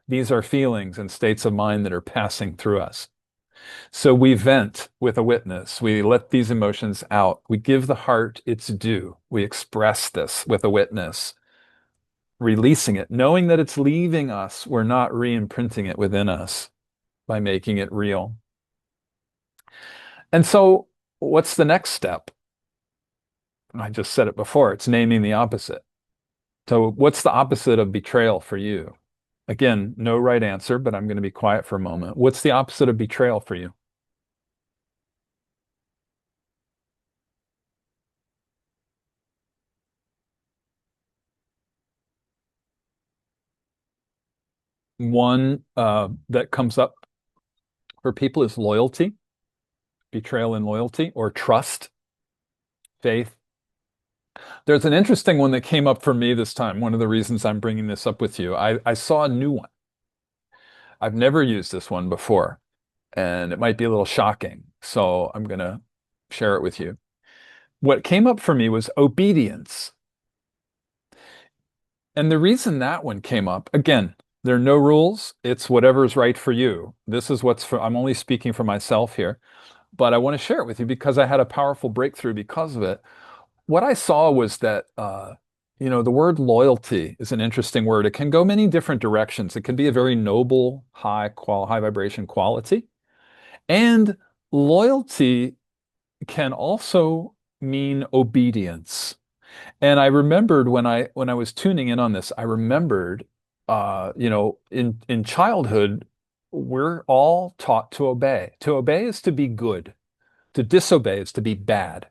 These are feelings and states of mind that are passing through us. So we vent with a witness. We let these emotions out. We give the heart its due. We express this with a witness, releasing it, knowing that it's leaving us. We're not re-imprinting it within us by making it real. And so, what's the next step? I just said it before, it's naming the opposite. So, what's the opposite of betrayal for you? Again, no right answer, but I'm going to be quiet for a moment. What's the opposite of betrayal for you? One that comes up for people is loyalty, betrayal and loyalty, or trust, faith. There's an interesting one that came up for me this time. One of the reasons I'm bringing this up with you, I saw a new one. I've never used this one before, and it might be a little shocking. So I'm going to share it with you. What came up for me was obedience. And the reason that one came up, again, there are no rules. It's whatever's right for you. This is what's for, I'm only speaking for myself here, but I want to share it with you because I had a powerful breakthrough because of it. What I saw was that, the word loyalty is an interesting word. It can go many different directions. It can be a very noble, high vibration quality. And loyalty can also mean obedience. And I remembered when I was tuning in on this, I remembered, in childhood, we're all taught to obey. To obey is to be good. To disobey is to be bad.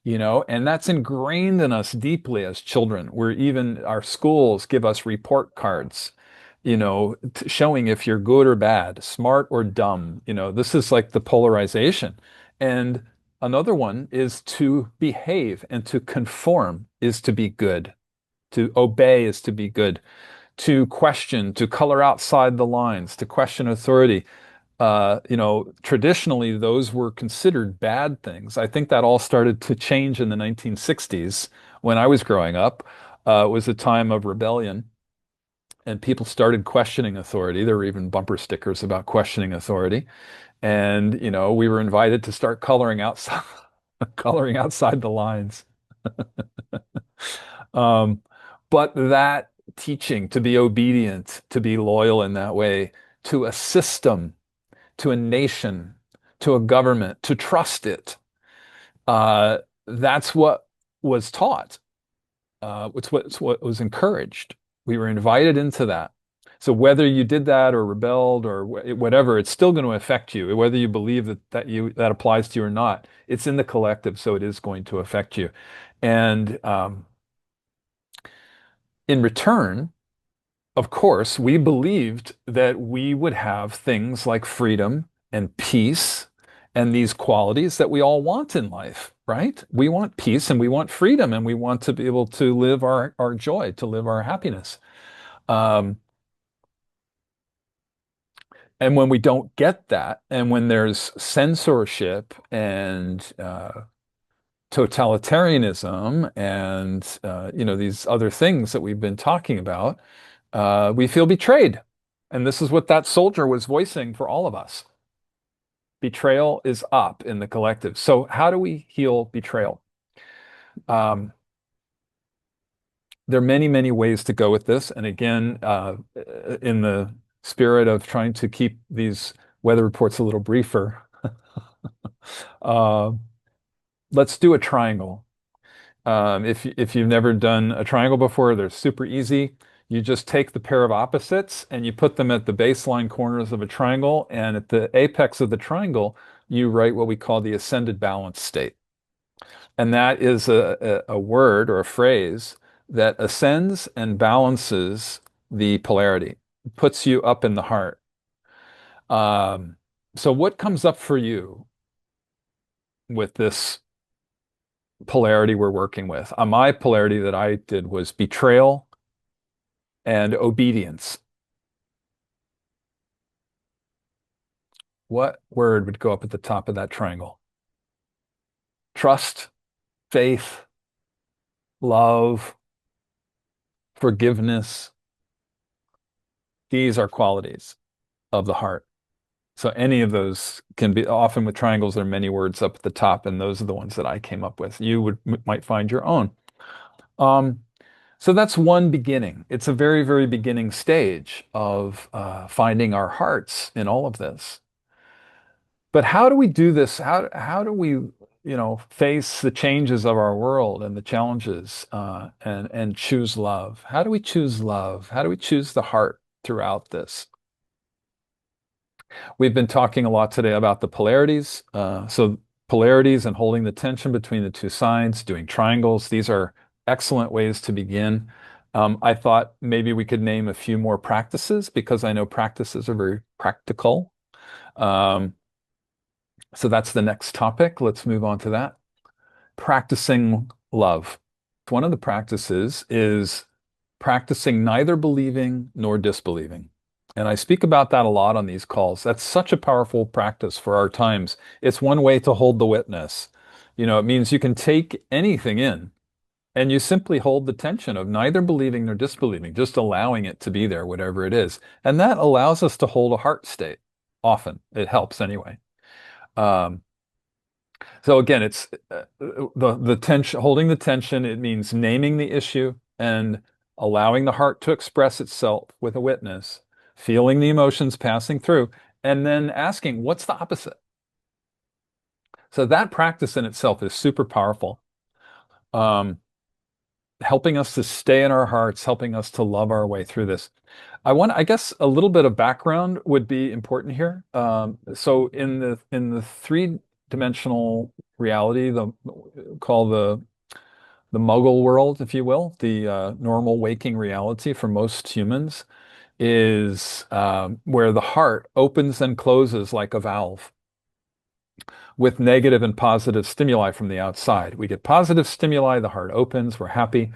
And that's ingrained in us deeply as children. Our schools give us report cards, showing if you're good or bad, smart or dumb. This is like the polarization. And another one is to behave, and to conform is to be good. To obey is to be good. To question, to color outside the lines, to question authority. Traditionally, those were considered bad things. I think that all started to change in the 1960s when I was growing up. It was a time of rebellion, and people started questioning authority. There were even bumper stickers about questioning authority. And, we were invited to start coloring outside, coloring outside the lines. Um, but that teaching to be obedient, to be loyal in that way, to a system, to a nation, to a government, to trust it. That's what was taught. It's what was encouraged. We were invited into that. So whether you did that or rebelled or whatever, it's still going to affect you. Whether you believe that applies to you or not, it's in the collective, so it is going to affect you. And in return, of course, we believed that we would have things like freedom and peace and these qualities that we all want in life, right? We want peace and we want freedom and we want to be able to live our joy, to live our happiness. Um, and when we don't get that, and when there's censorship and totalitarianism and these other things that we've been talking about, we feel betrayed. And this is what that soldier was voicing for all of us. Betrayal is up in the collective. So how do we heal betrayal? Um, there are many, many ways to go with this. And again, in the spirit of trying to keep these weather reports a little briefer, uh, let's do a triangle. If you've never done a triangle before, they're super easy. You just take the pair of opposites and you put them at the baseline corners of a triangle, and at the apex of the triangle, you write what we call the ascended balance state. And that is a word or a phrase that ascends and balances the polarity, puts you up in the heart. Um, so what comes up for you with this polarity we're working with? My polarity that I did was betrayal and obedience. What word would go up at the top of that triangle? Trust, faith, love, forgiveness. These are qualities of the heart. So any of those can be, often with triangles, there are many words up at the top, and those are the ones that I came up with. You might find your own. Um, so that's one beginning. It's a very, very beginning stage of finding our hearts in all of this. But how do we do this? How do we, face the changes of our world and the challenges and choose love? How do we choose love? How do we choose the heart throughout this? We've been talking a lot today about the polarities. So polarities and holding the tension between the two sides, doing triangles. These are excellent ways to begin. I thought maybe we could name a few more practices because I know practices are very practical. Um, so that's the next topic. Let's move on to that. Practicing love. One of the practices is practicing neither believing nor disbelieving. And I speak about that a lot on these calls. That's such a powerful practice for our times. It's one way to hold the witness. It means you can take anything in and you simply hold the tension of neither believing nor disbelieving, just allowing it to be there, whatever it is. And that allows us to hold a heart state. Often it helps anyway. Um, so again, it's the tension, holding the tension. It means naming the issue and allowing the heart to express itself with a witness, feeling the emotions passing through, and then asking, what's the opposite? So that practice in itself is super powerful, helping us to stay in our hearts, helping us to love our way through this. I guess a little bit of background would be important here. So in the three-dimensional reality, call the Muggle world, if you will, the normal waking reality for most humans is where the heart opens and closes like a valve with negative and positive stimuli from the outside. We get positive stimuli, the heart opens, we're happy.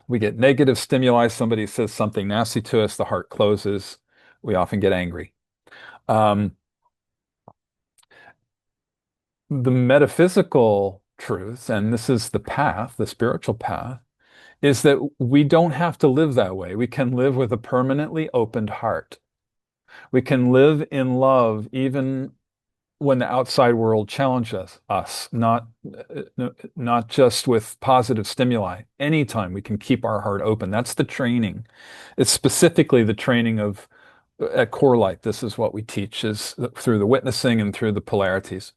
We get negative stimuli, somebody says something nasty to us, the heart closes. We often get angry. Um, the metaphysical truth, and this is the path, the spiritual path, is that we don't have to live that way. We can live with a permanently opened heart. We can live in love even when the outside world challenges us, not just with positive stimuli. Anytime we can keep our heart open. That's the training. It's specifically the training of at CORELIGHT. This is what we teach is through the witnessing and through the polarities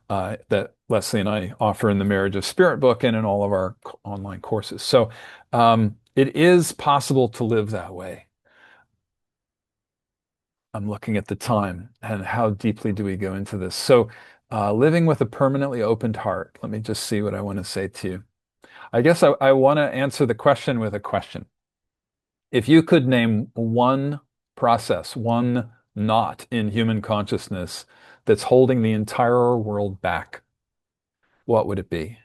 that Leslie and I offer in the Marriage of Spirit book and in all of our online courses. So it is possible to live that way. I'm looking at the time and how deeply do we go into this? So living with a permanently opened heart. Let me just see what I want to say to you. I guess I want to answer the question with a question. If you could name one process, one knot in human consciousness that's holding the entire world back, what would it be?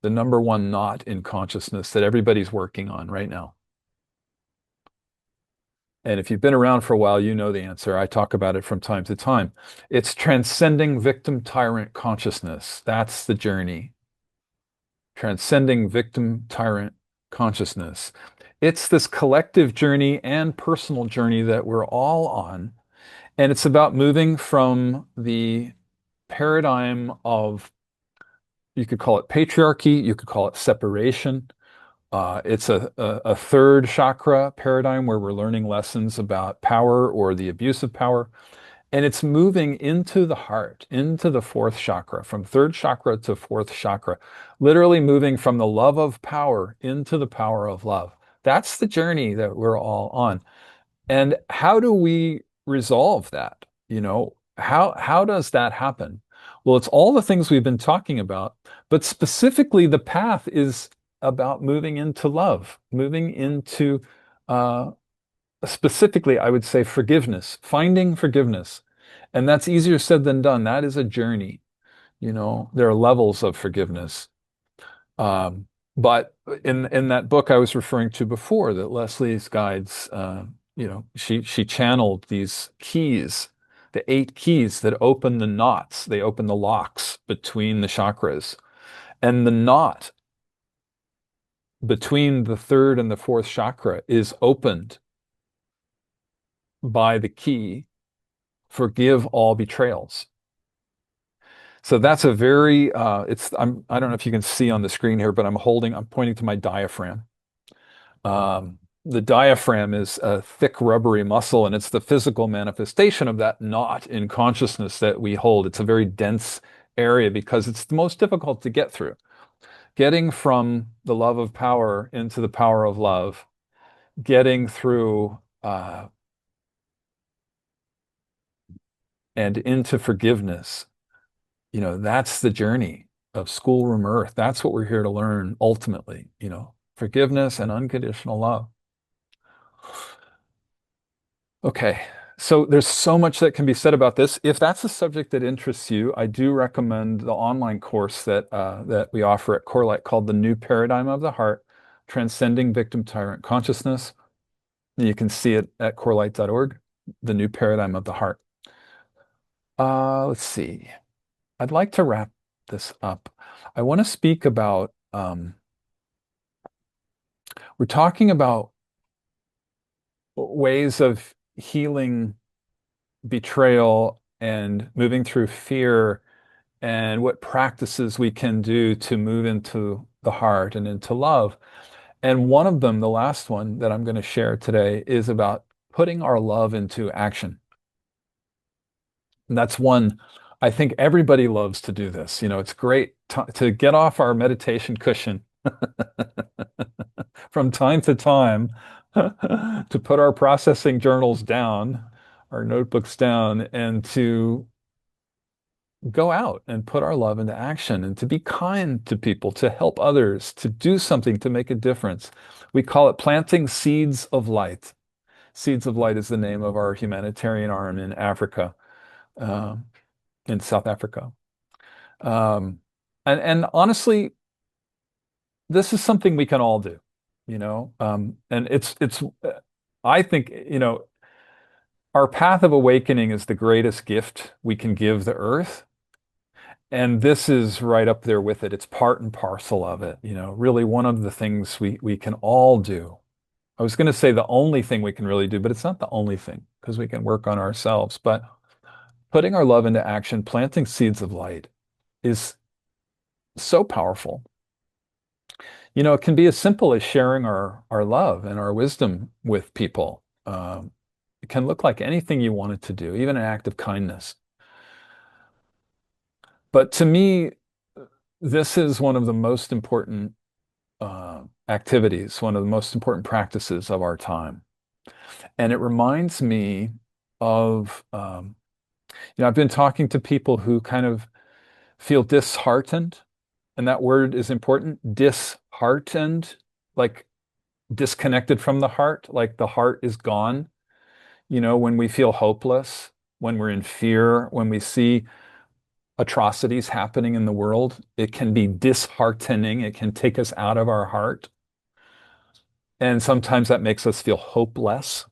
The number one knot in consciousness that everybody's working on right now. And if you've been around for a while, you know the answer. I talk about it from time to time. It's transcending victim tyrant consciousness. That's the journey. transcending victim tyrant consciousness. It's this collective journey and personal journey that we're all on. And it's about moving from the paradigm of, you could call it patriarchy, you could call it separation. It's a third chakra paradigm where we're learning lessons about power or the abuse of power. And it's moving into the heart, into the fourth chakra, from third chakra to fourth chakra, literally moving from the love of power into the power of love. That's the journey that we're all on. And how do we resolve that? How does that happen? Well, it's all the things we've been talking about, but specifically the path is about moving into love, moving into uh, specifically, I would say forgiveness, finding forgiveness. And that's easier said than done. That is a journey. There are levels of forgiveness. Um, but in that book I was referring to before, that Leslie's guides, she channeled these keys, the 8 keys that open the knots, they open the locks between the chakras. And the knot between the third and the fourth chakra is opened by the key, forgive all betrayals. So that's a very I don't know if you can see on the screen here, but I'm pointing to my diaphragm. The diaphragm is a thick rubbery muscle, and it's the physical manifestation of that knot in consciousness that we hold. It's a very dense area because it's the most difficult to get through. Getting from the love of power into the power of love, getting through and into forgiveness, that's the journey of schoolroom earth. That's what we're here to learn ultimately, forgiveness and unconditional love. Okay, so there's so much that can be said about this. If that's a subject that interests you, I do recommend the online course that we offer at CoreLight called The New Paradigm of the Heart, Transcending Victim Tyrant Consciousness. You can see it at corelight.org, The New Paradigm of the Heart. Let's see. I'd like to wrap this up. I want to speak about, we're talking about ways of healing betrayal and moving through fear and what practices we can do to move into the heart and into love. And one of them, the last one that I'm going to share today, is about putting our love into action. And that's one, I think everybody loves to do this. It's great to get off our meditation cushion from time to time, to put our processing journals down, our notebooks down, and to go out and put our love into action and to be kind to people, to help others, to do something to make a difference. We call it planting seeds of light. Seeds of Light is the name of our humanitarian arm in Africa, uh, in South Africa. And honestly, this is something we can all do, and I think, our path of awakening is the greatest gift we can give the earth. And this is right up there with it. It's part and parcel of it, really one of the things we can all do. I was going to say the only thing we can really do, but it's not the only thing because we can work on ourselves. But putting our love into action, planting seeds of light is so powerful. It can be as simple as sharing our love and our wisdom with people. It can look like anything you want it to do, even an act of kindness. But to me, this is one of the most important activities, one of the most important practices of our time. And it reminds me of, I've been talking to people who kind of feel disheartened, and that word is important, disheartened, like disconnected from the heart, like the heart is gone. When we feel hopeless, when we're in fear, when we see atrocities happening in the world, it can be disheartening. It can take us out of our heart. And sometimes that makes us feel hopeless.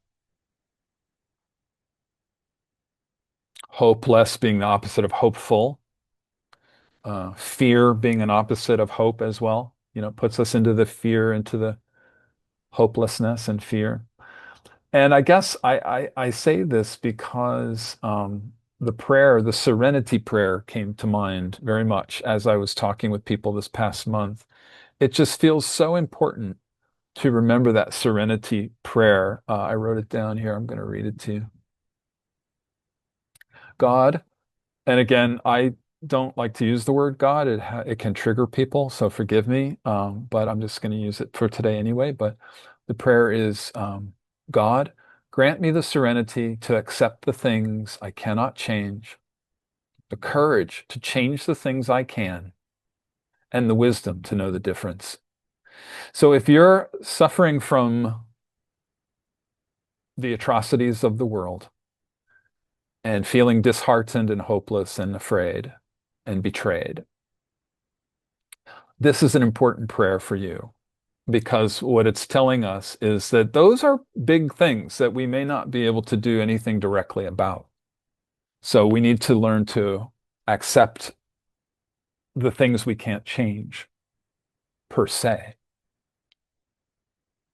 Hopeless being the opposite of hopeful. Fear being an opposite of hope as well. puts us into the fear, into the hopelessness and fear. And I guess I say this because the prayer, the serenity prayer came to mind very much as I was talking with people this past month. It just feels so important to remember that serenity prayer. I wrote it down here. I'm going to read it to you. God, and again, I don't like to use the word God. It can trigger people, so forgive me. But I'm just going to use it for today anyway. But the prayer is, God, grant me the serenity to accept the things I cannot change, the courage to change the things I can, and the wisdom to know the difference. So if you're suffering from the atrocities of the world and feeling disheartened and hopeless and afraid and betrayed, this is an important prayer for you because what it's telling us is that those are big things that we may not be able to do anything directly about. So we need to learn to accept the things we can't change per se.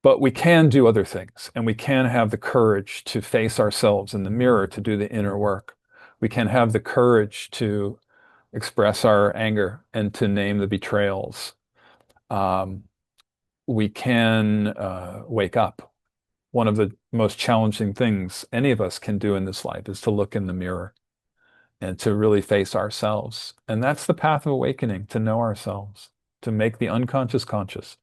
But we can do other things, and we can have the courage to face ourselves in the mirror to do the inner work. We can have the courage to express our anger and to name the betrayals. Um, we can wake up. One of the most challenging things any of us can do in this life is to look in the mirror and to really face ourselves. And that's the path of awakening, to know ourselves, to make the unconscious conscious.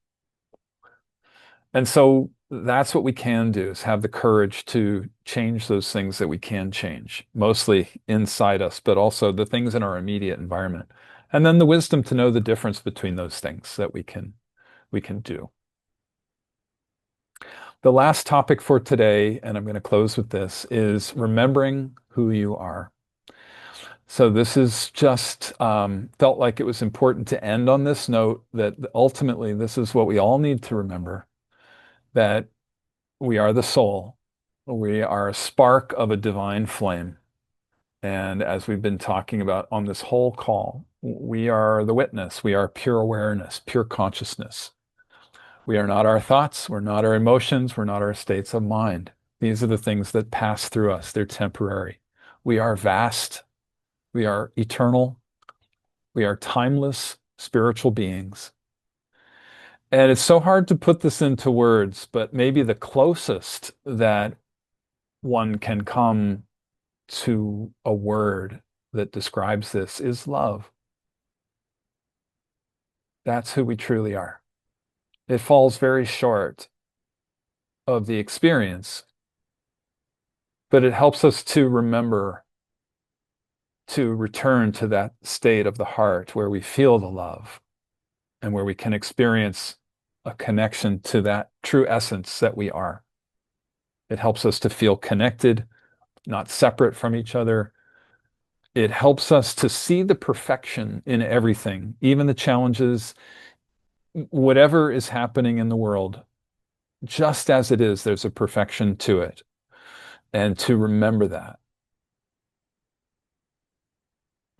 And so that's what we can do is have the courage to change those things that we can change, mostly inside us, but also the things in our immediate environment. And then the wisdom to know the difference between those things that we can do. The last topic for today, and I'm going to close with this, is remembering who you are. So this is just felt like it was important to end on this note that ultimately this is what we all need to remember, that we are the soul. We are a spark of a divine flame. And as we've been talking about on this whole call, we are the witness. We are pure awareness, pure consciousness. We are not our thoughts. We're not our emotions. We're not our states of mind. These are the things that pass through us. They're temporary. We are vast. We are eternal. We are timeless spiritual beings. And it's so hard to put this into words, but maybe the closest that one can come to a word that describes this is love. That's who we truly are. It falls very short of the experience, but it helps us to remember to return to that state of the heart where we feel the love and where we can experience a connection to that true essence that we are. It helps us to feel connected, not separate from each other. It helps us to see the perfection in everything, even the challenges, whatever is happening in the world, just as it is, there's a perfection to it. And to remember that.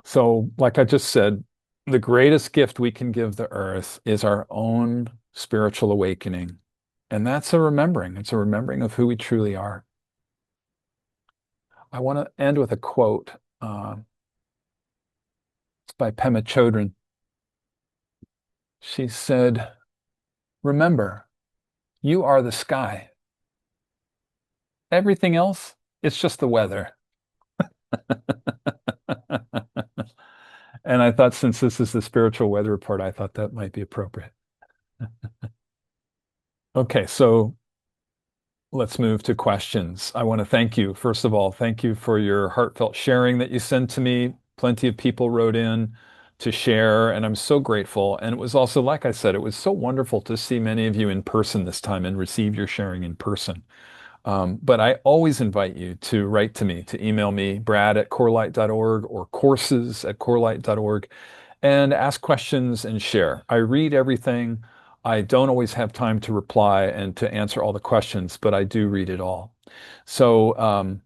So, like I just said, the greatest gift we can give the earth is our own spiritual awakening. And that's a remembering. It's a remembering of who we truly are. I want to end with a quote. It's by Pema Chodron. She said, "Remember, you are the sky. Everything else, it's just the weather." And I thought since this is the spiritual weather report, I thought that might be appropriate. Okay, so let's move to questions. I want to thank you. First of all, thank you for your heartfelt sharing that you sent to me. Plenty of people wrote in to share, and I'm so grateful. And it was also, like I said, it was so wonderful to see many of you in person this time and receive your sharing in person. But I always invite you to write to me, to email me, brad@corelight.org or courses@corelight.org, and ask questions and share. I read everything. I don't always have time to reply and to answer all the questions, but I do read it all. So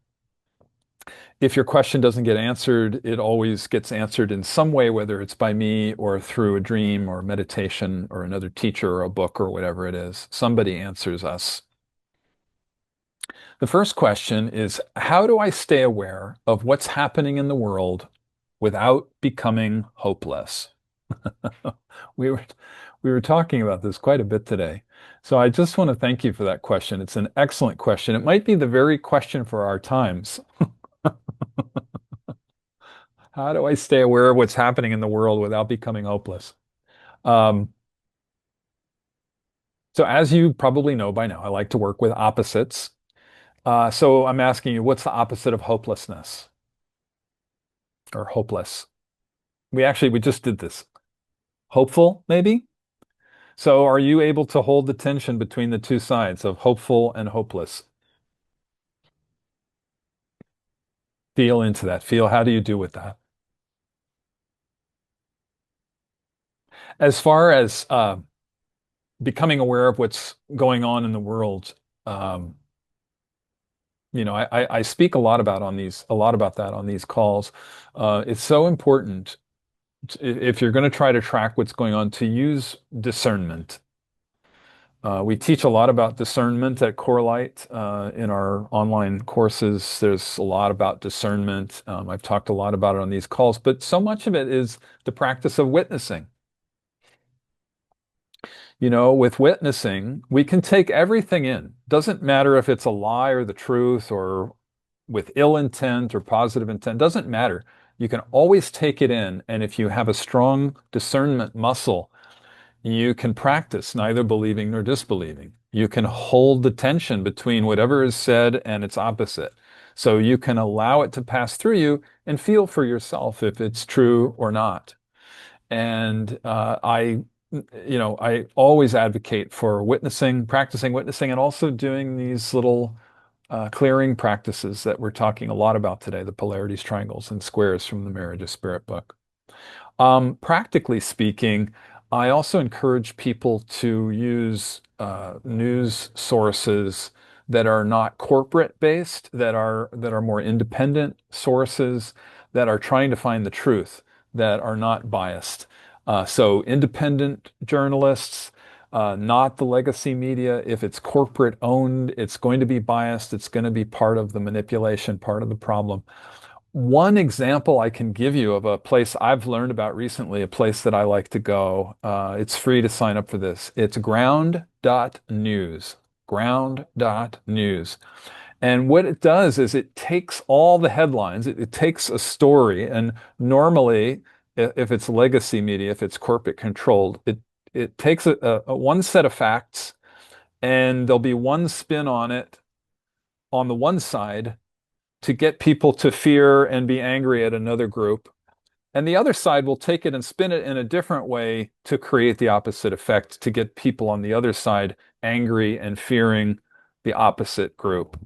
if your question doesn't get answered, it always gets answered in some way, whether it's by me or through a dream or meditation or another teacher or a book or whatever it is. Somebody answers us. The first question is, how do I stay aware of what's happening in the world without becoming hopeless? We were we were talking about this quite a bit today. So I just want to thank you for that question. It's an excellent question. It might be the very question for our times. How do I stay aware of what's happening in the world without becoming hopeless? Um, so as you probably know by now, I like to work with opposites. So I'm asking you, what's the opposite of hopelessness or hopeless? We just did this. Hopeful, maybe? So are you able to hold the tension between the two sides of hopeful and hopeless? Feel into that. Feel, how do you do with that? As far as becoming aware of what's going on in the world, um, I speak a lot about that on these calls. It's so important if you're going to try to track what's going on to use discernment. We teach a lot about discernment at CoreLight in our online courses. There's a lot about discernment. I've talked a lot about it on these calls, but so much of it is the practice of witnessing. With witnessing, we can take everything in. Doesn't matter if it's a lie or the truth or with ill intent or positive intent, doesn't matter. You can always take it in. And if you have a strong discernment muscle, you can practice neither believing nor disbelieving. You can hold the tension between whatever is said and its opposite. So you can allow it to pass through you and feel for yourself if it's true or not. And I always advocate for witnessing, practicing witnessing, and also doing these little clearing practices that we're talking a lot about today, the polarities, triangles, and squares from the Marriage of Spirit book. Practically speaking, I also encourage people to use news sources that are not corporate based, that are more independent sources that are trying to find the truth, that are not biased. So independent journalists, not the legacy media. If it's corporate owned, it's going to be biased. It's going to be part of the manipulation, part of the problem. One example I can give you of a place I've learned about recently, a place that I like to go. It's free to sign up for this. It's ground.news. Ground.news. And what it does is it takes all the headlines, it takes a story, and normally, if it's legacy media, if it's corporate controlled, it takes a one set of facts, and there'll be one spin on it on the one side to get people to fear and be angry at another group. And the other side will take it and spin it in a different way to create the opposite effect, to get people on the other side angry and fearing the opposite group.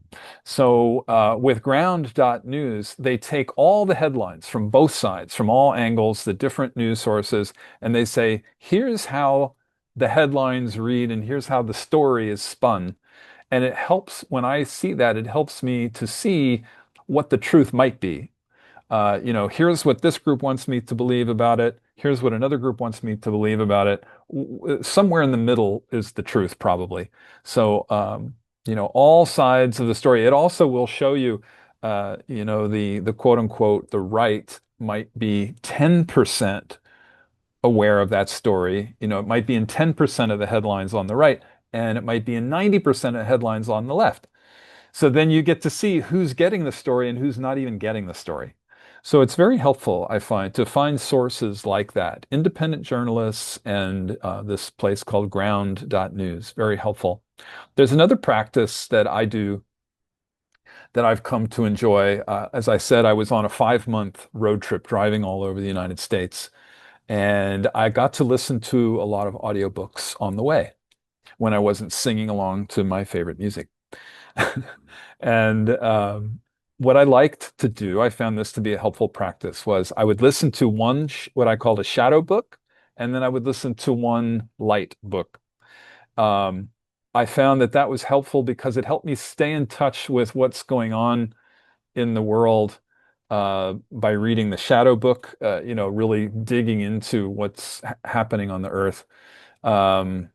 So with ground.news, they take all the headlines from both sides, from all angles, the different news sources, and they say, here's how the headlines read, and here's how the story is spun. And it helps when I see that, it helps me to see what the truth might be. Here's what this group wants me to believe about it. Here's what another group wants me to believe about it. Somewhere in the middle is the truth, probably. So, all sides of the story. It also will show you, the quote unquote, the right might be 10% aware of that story. It might be in 10% of the headlines on the right, and it might be in 90% of headlines on the left. So then you get to see who's getting the story and who's not even getting the story. So it's very helpful, I find, to find sources like that, independent journalists and this place called ground.news. Very helpful. There's another practice that I do that I've come to enjoy. As I said, I was on a 5-month road trip driving all over the United States, and I got to listen to a lot of audiobooks on the way when I wasn't singing along to my favorite music. And what I liked to do, I found this to be a helpful practice, was I would listen to one, what I called a shadow book, and then I would listen to one light book. Um, I found that that was helpful because it helped me stay in touch with what's going on in the world by reading the Shadow book, really digging into what's happening on the earth. Um,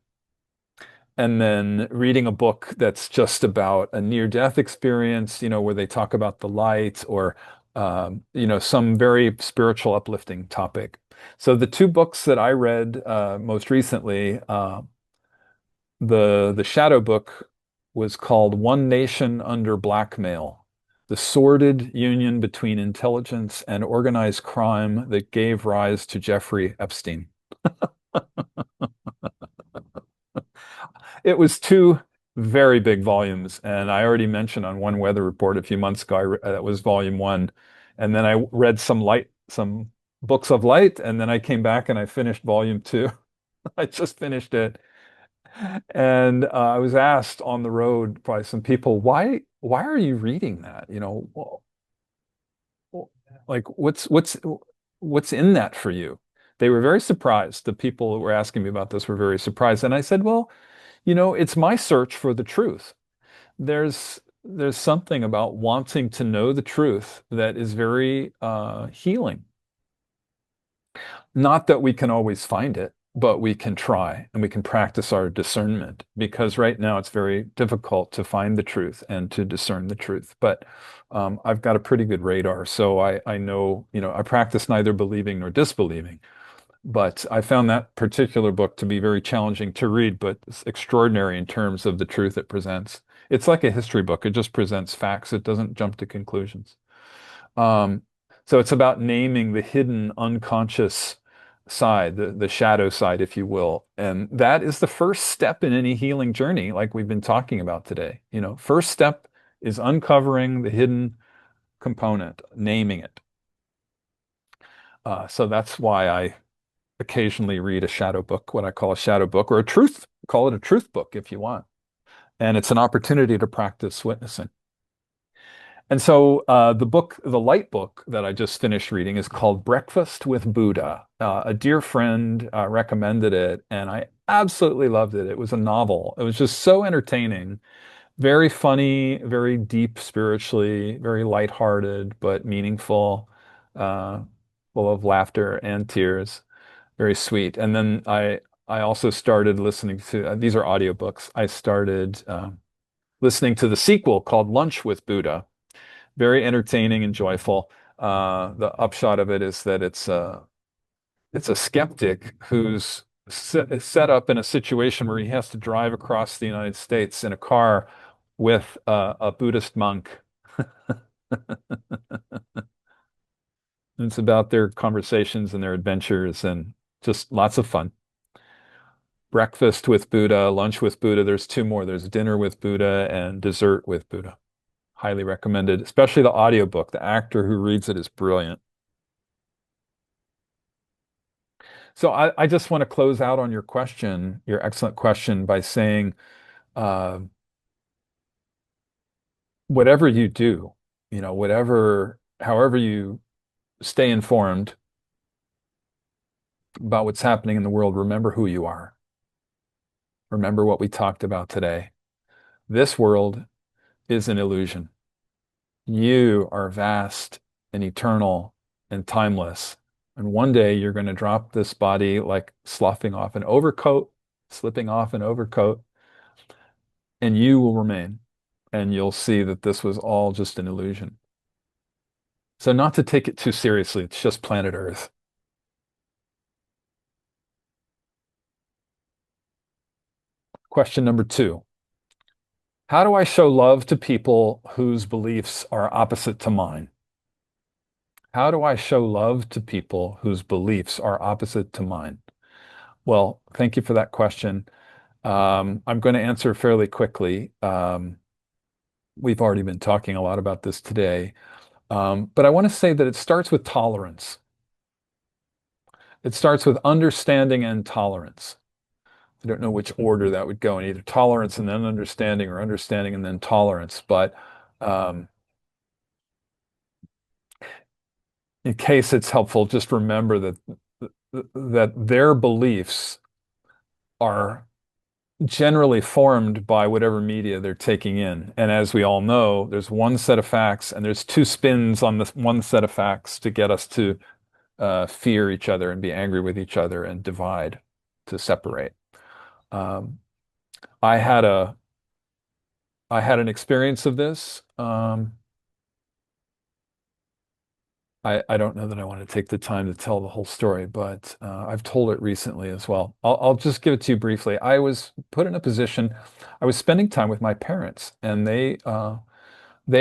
and then reading a book that's just about a near-death experience, where they talk about the light or, some very spiritual, uplifting topic. So the two books that I read most recently, the Shadow book was called One Nation Under Blackmail: The Sordid Union Between Intelligence and Organized Crime That Gave Rise to Jeffrey Epstein. It was two very big volumes, and I already mentioned on One Weather Report a few months ago, that was volume one. And then I read some books of light, and then I came back and I finished volume two. I just finished it. And I was asked on the road by some people, why are you reading that? Like what's in that for you? They were very surprised. The people who were asking me about this were very surprised. And I said, well, it's my search for the truth. There's something about wanting to know the truth that is very healing. Not that we can always find it, but we can try and we can practice our discernment, because right now it's very difficult to find the truth and to discern the truth. But I've got a pretty good radar, so I know, I practice neither believing nor disbelieving. But I found that particular book to be very challenging to read, but it's extraordinary in terms of the truth it presents. It's like a history book. It just presents facts. It doesn't jump to conclusions. Um, so it's about naming the hidden unconscious side, the shadow side, if you will. And that is the first step in any healing journey, like we've been talking about today. First step is uncovering the hidden component, naming it. So that's why I occasionally read a shadow book, what I call a shadow book, or a truth, call it a truth book if you want. And it's an opportunity to practice witnessing. And so the light book that I just finished reading is called Breakfast with Buddha. A dear friend recommended it, and I absolutely loved it. It was a novel. It was just so entertaining, very funny, very deep spiritually, very lighthearted, but meaningful, uh, full of laughter and tears, very sweet. And then I also started listening to these are audiobooks. I started listening to the sequel called Lunch with Buddha. Very entertaining and joyful. The upshot of it is that it's a skeptic who's set up in a situation where he has to drive across the United States in a car with a Buddhist monk. And it's about their conversations and their adventures and just lots of fun. Breakfast with Buddha, lunch with Buddha. There's two more. There's dinner with Buddha and dessert with Buddha. Highly recommended, especially the audiobook. The actor who reads it is brilliant. So I just want to close out on your question, your excellent question, by saying, uh, whatever you do, however you stay informed about what's happening in the world, remember who you are. Remember what we talked about today. This world is an illusion. You are vast and eternal and timeless. And one day you're going to drop this body like sloughing off an overcoat, slipping off an overcoat, and you will remain. And you'll see that this was all just an illusion. So, not to take it too seriously, it's just planet Earth. Question number two: how do I show love to people whose beliefs are opposite to mine? How do I show love to people whose beliefs are opposite to mine? Well, thank you for that question. I'm going to answer fairly quickly. We've already been talking a lot about this today. But I want to say that it starts with tolerance. It starts with understanding and tolerance. I don't know which order that would go in, either tolerance and then understanding, or understanding and then tolerance. But um, in case it's helpful, just remember that their beliefs are generally formed by whatever media they're taking in. And as we all know, there's one set of facts and there's two spins on this one set of facts to get us to fear each other and be angry with each other and divide, to separate. Um, I had a I had an experience of this. I don't know that I want to take the time to tell the whole story, but I've told it recently as well. I'll just give it to you briefly. I was put in a position, I was spending time with my parents, and they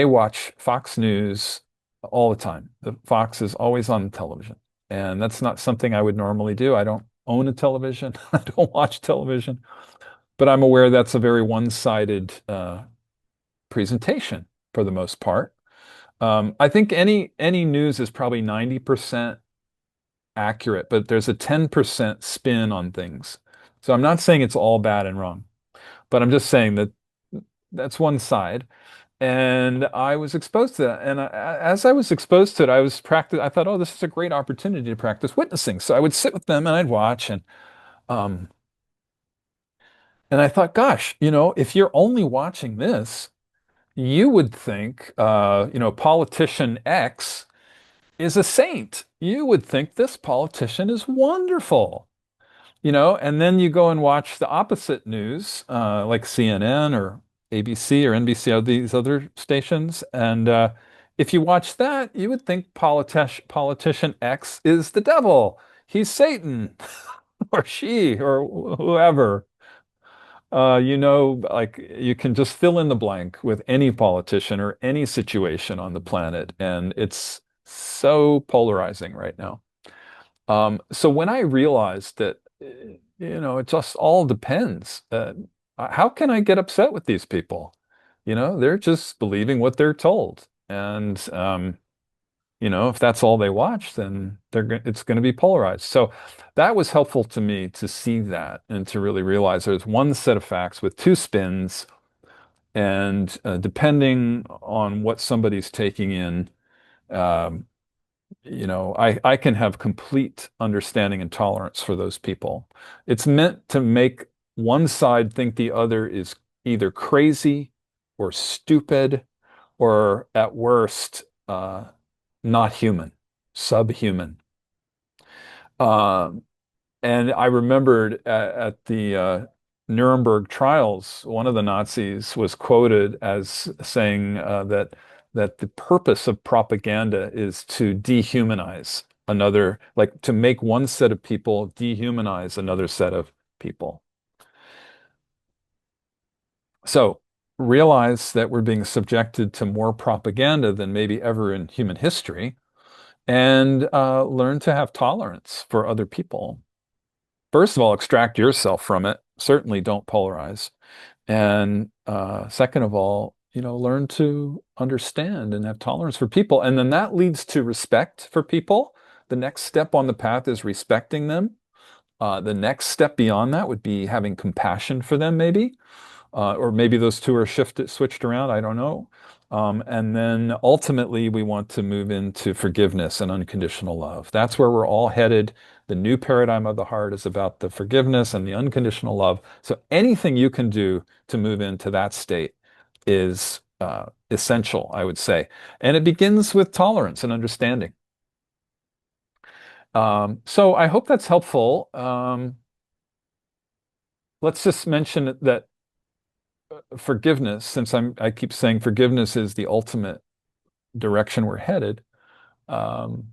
watch Fox News all the time. The Fox is always on the television, and that's not something I would normally do. I don't own a television. I don't watch television, but I'm aware that's a very one-sided presentation for the most part. I think any news is probably 90% accurate, but there's a 10% spin on things. So I'm not saying it's all bad and wrong, but I'm just saying that that's one side. And I was exposed to that. And as I was exposed to it, I thought, oh, this is a great opportunity to practice witnessing. So I would sit with them and I'd watch um and I thought, gosh, if you're only watching this, you would think politician X is a saint. You would think this politician is wonderful, and then you go and watch the opposite news, like CNN or ABC or NBC or these other stations. And if you watch that, you would think politician X is the devil. He's Satan or she or whoever. Like you can just fill in the blank with any politician or any situation on the planet, and it's so polarizing right now. So when I realized that, it just all depends. How can I get upset with these people? They're just believing what they're told, and if that's all they watch, then it's going to be polarized. So that was helpful to me to see that and to really realize there's one set of facts with two spins, and depending on what somebody's taking in, um, I can have complete understanding and tolerance for those people. It's meant to make one side think the other is either crazy or stupid or at worst, not human, subhuman. Um, and I remembered at the Nuremberg trials, one of the Nazis was quoted as saying that the purpose of propaganda is to dehumanize another, like to make one set of people dehumanize another set of people. So realize that we're being subjected to more propaganda than maybe ever in human history, and learn to have tolerance for other people. First of all, extract yourself from it. Certainly don't polarize. And second of all, learn to understand and have tolerance for people. And then that leads to respect for people. The next step on the path is respecting them. The next step beyond that would be having compassion for them, maybe. Or maybe those two are switched around. I don't know. And then ultimately, we want to move into forgiveness and unconditional love. That's where we're all headed. The new paradigm of the heart is about the forgiveness and the unconditional love. So anything you can do to move into that state is essential, I would say. And it begins with tolerance and understanding. So I hope that's helpful. Let's just mention that forgiveness, since I keep saying forgiveness is the ultimate direction we're headed, um,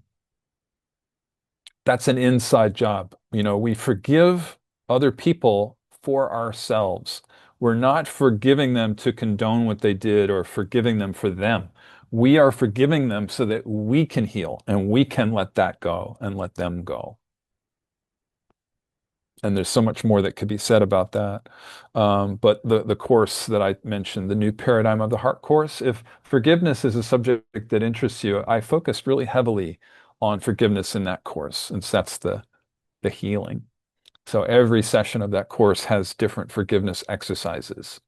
that's an inside job. We forgive other people for ourselves. We're not forgiving them to condone what they did or forgiving them for them. We are forgiving them so that we can heal and we can let that go and let them go. And there's so much more that could be said about that. But the course that I mentioned, the New Paradigm of the Heart course, if forgiveness is a subject that interests you, I focused really heavily on forgiveness in that course, and so that's the healing. So every session of that course has different forgiveness exercises.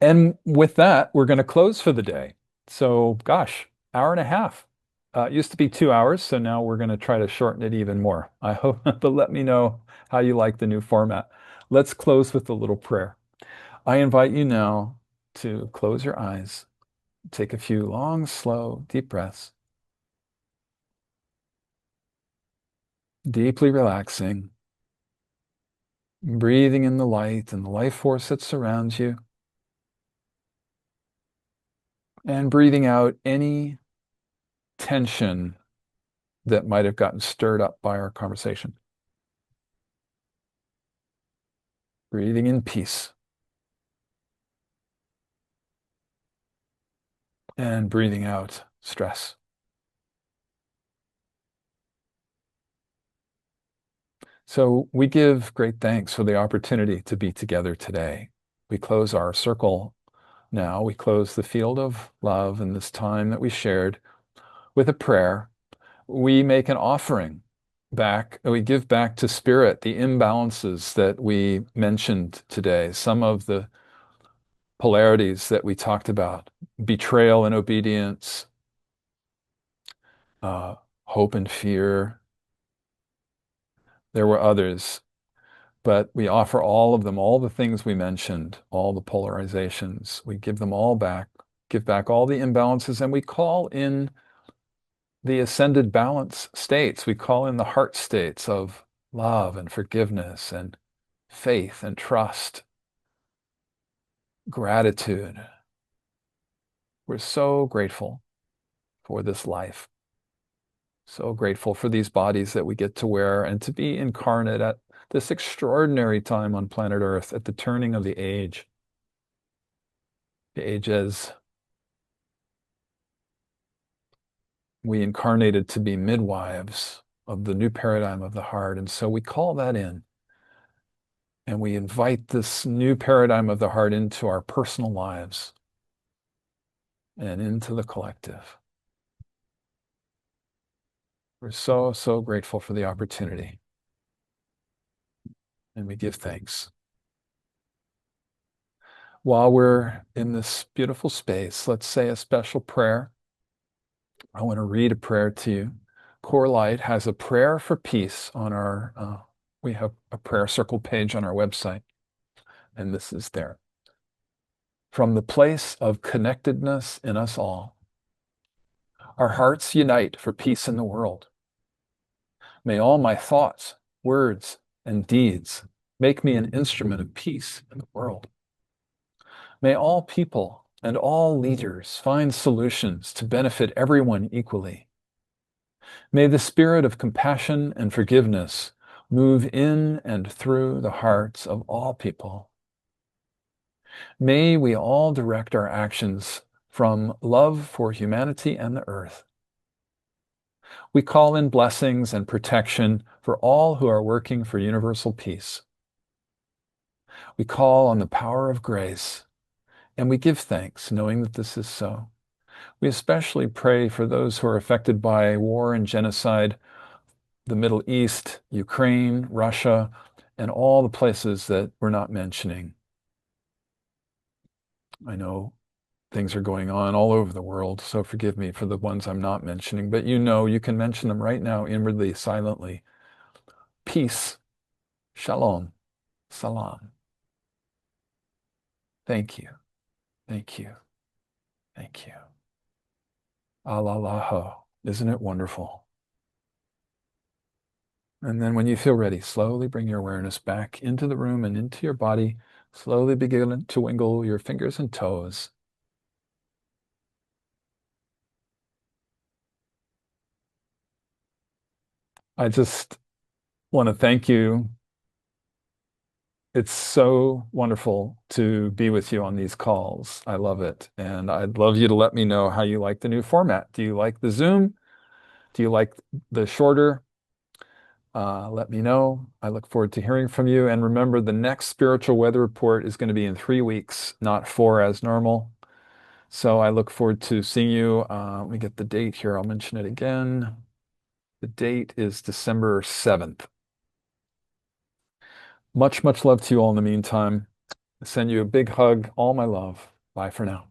And with that, we're going to close for the day. So, gosh, hour and a half. It used to be 2 hours, so now we're going to try to shorten it even more. I hope, but let me know how you like the new format. Let's close with a little prayer. I invite you now to close your eyes, take a few long, slow, deep breaths, deeply relaxing, breathing in the light and the life force that surrounds you, and breathing out any tension that might have gotten stirred up by our conversation. Breathing in peace and breathing out stress. So we give great thanks for the opportunity to be together today. We close our circle now. We close the field of love and this time that we shared with a prayer. We make an offering back. We give back to Spirit the imbalances that we mentioned today, some of the polarities that we talked about, betrayal and obedience, uh, hope and fear. There were others, but we offer all of them, all the things we mentioned, all the polarizations. We give them all back, give back all the imbalances, and we call in the ascended balance states. We call in the heart states of love and forgiveness and faith and trust, gratitude. We're so grateful for this life. So grateful for these bodies that we get to wear and to be incarnate at this extraordinary time on planet Earth at the turning of the age as we incarnated to be midwives of the new paradigm of the heart. And so we call that in and we invite this new paradigm of the heart into our personal lives and into the collective. We're so, so grateful for the opportunity. And we give thanks. While we're in this beautiful space, let's say a special prayer. I want to read a prayer to you. CoreLight has a prayer for peace on we have a prayer circle page on our website, and this is there. From the place of connectedness in us all, our hearts unite for peace in the world. May all my thoughts, words, and deeds make me an instrument of peace in the world. May all people and all leaders find solutions to benefit everyone equally. May the spirit of compassion and forgiveness move in and through the hearts of all people. May we all direct our actions from love for humanity and the earth. We call in blessings and protection for all who are working for universal peace. We call on the power of grace, and we give thanks knowing that this is so. We especially pray for those who are affected by war and genocide, the Middle East, Ukraine, Russia, and all the places that we're not mentioning. I know things are going on all over the world, so forgive me for the ones I'm not mentioning, but you can mention them right now inwardly, silently. Peace, shalom, salam. Thank you, thank you, thank you. Allah, isn't it wonderful? And then when you feel ready, slowly bring your awareness back into the room and into your body. Slowly begin to wiggle your fingers and toes. I just want to thank you. It's so wonderful to be with you on these calls. I love it. And I'd love you to let me know how you like the new format. Do you like the Zoom? Do you like the shorter? Let me know. I look forward to hearing from you. And remember, the next spiritual weather report is going to be in 3 weeks, not 4 as normal. So I look forward to seeing you. Let me get the date here. I'll mention it again. The date is December 7th. Much, much love to you all in the meantime. I send you a big hug. All my love. Bye for now.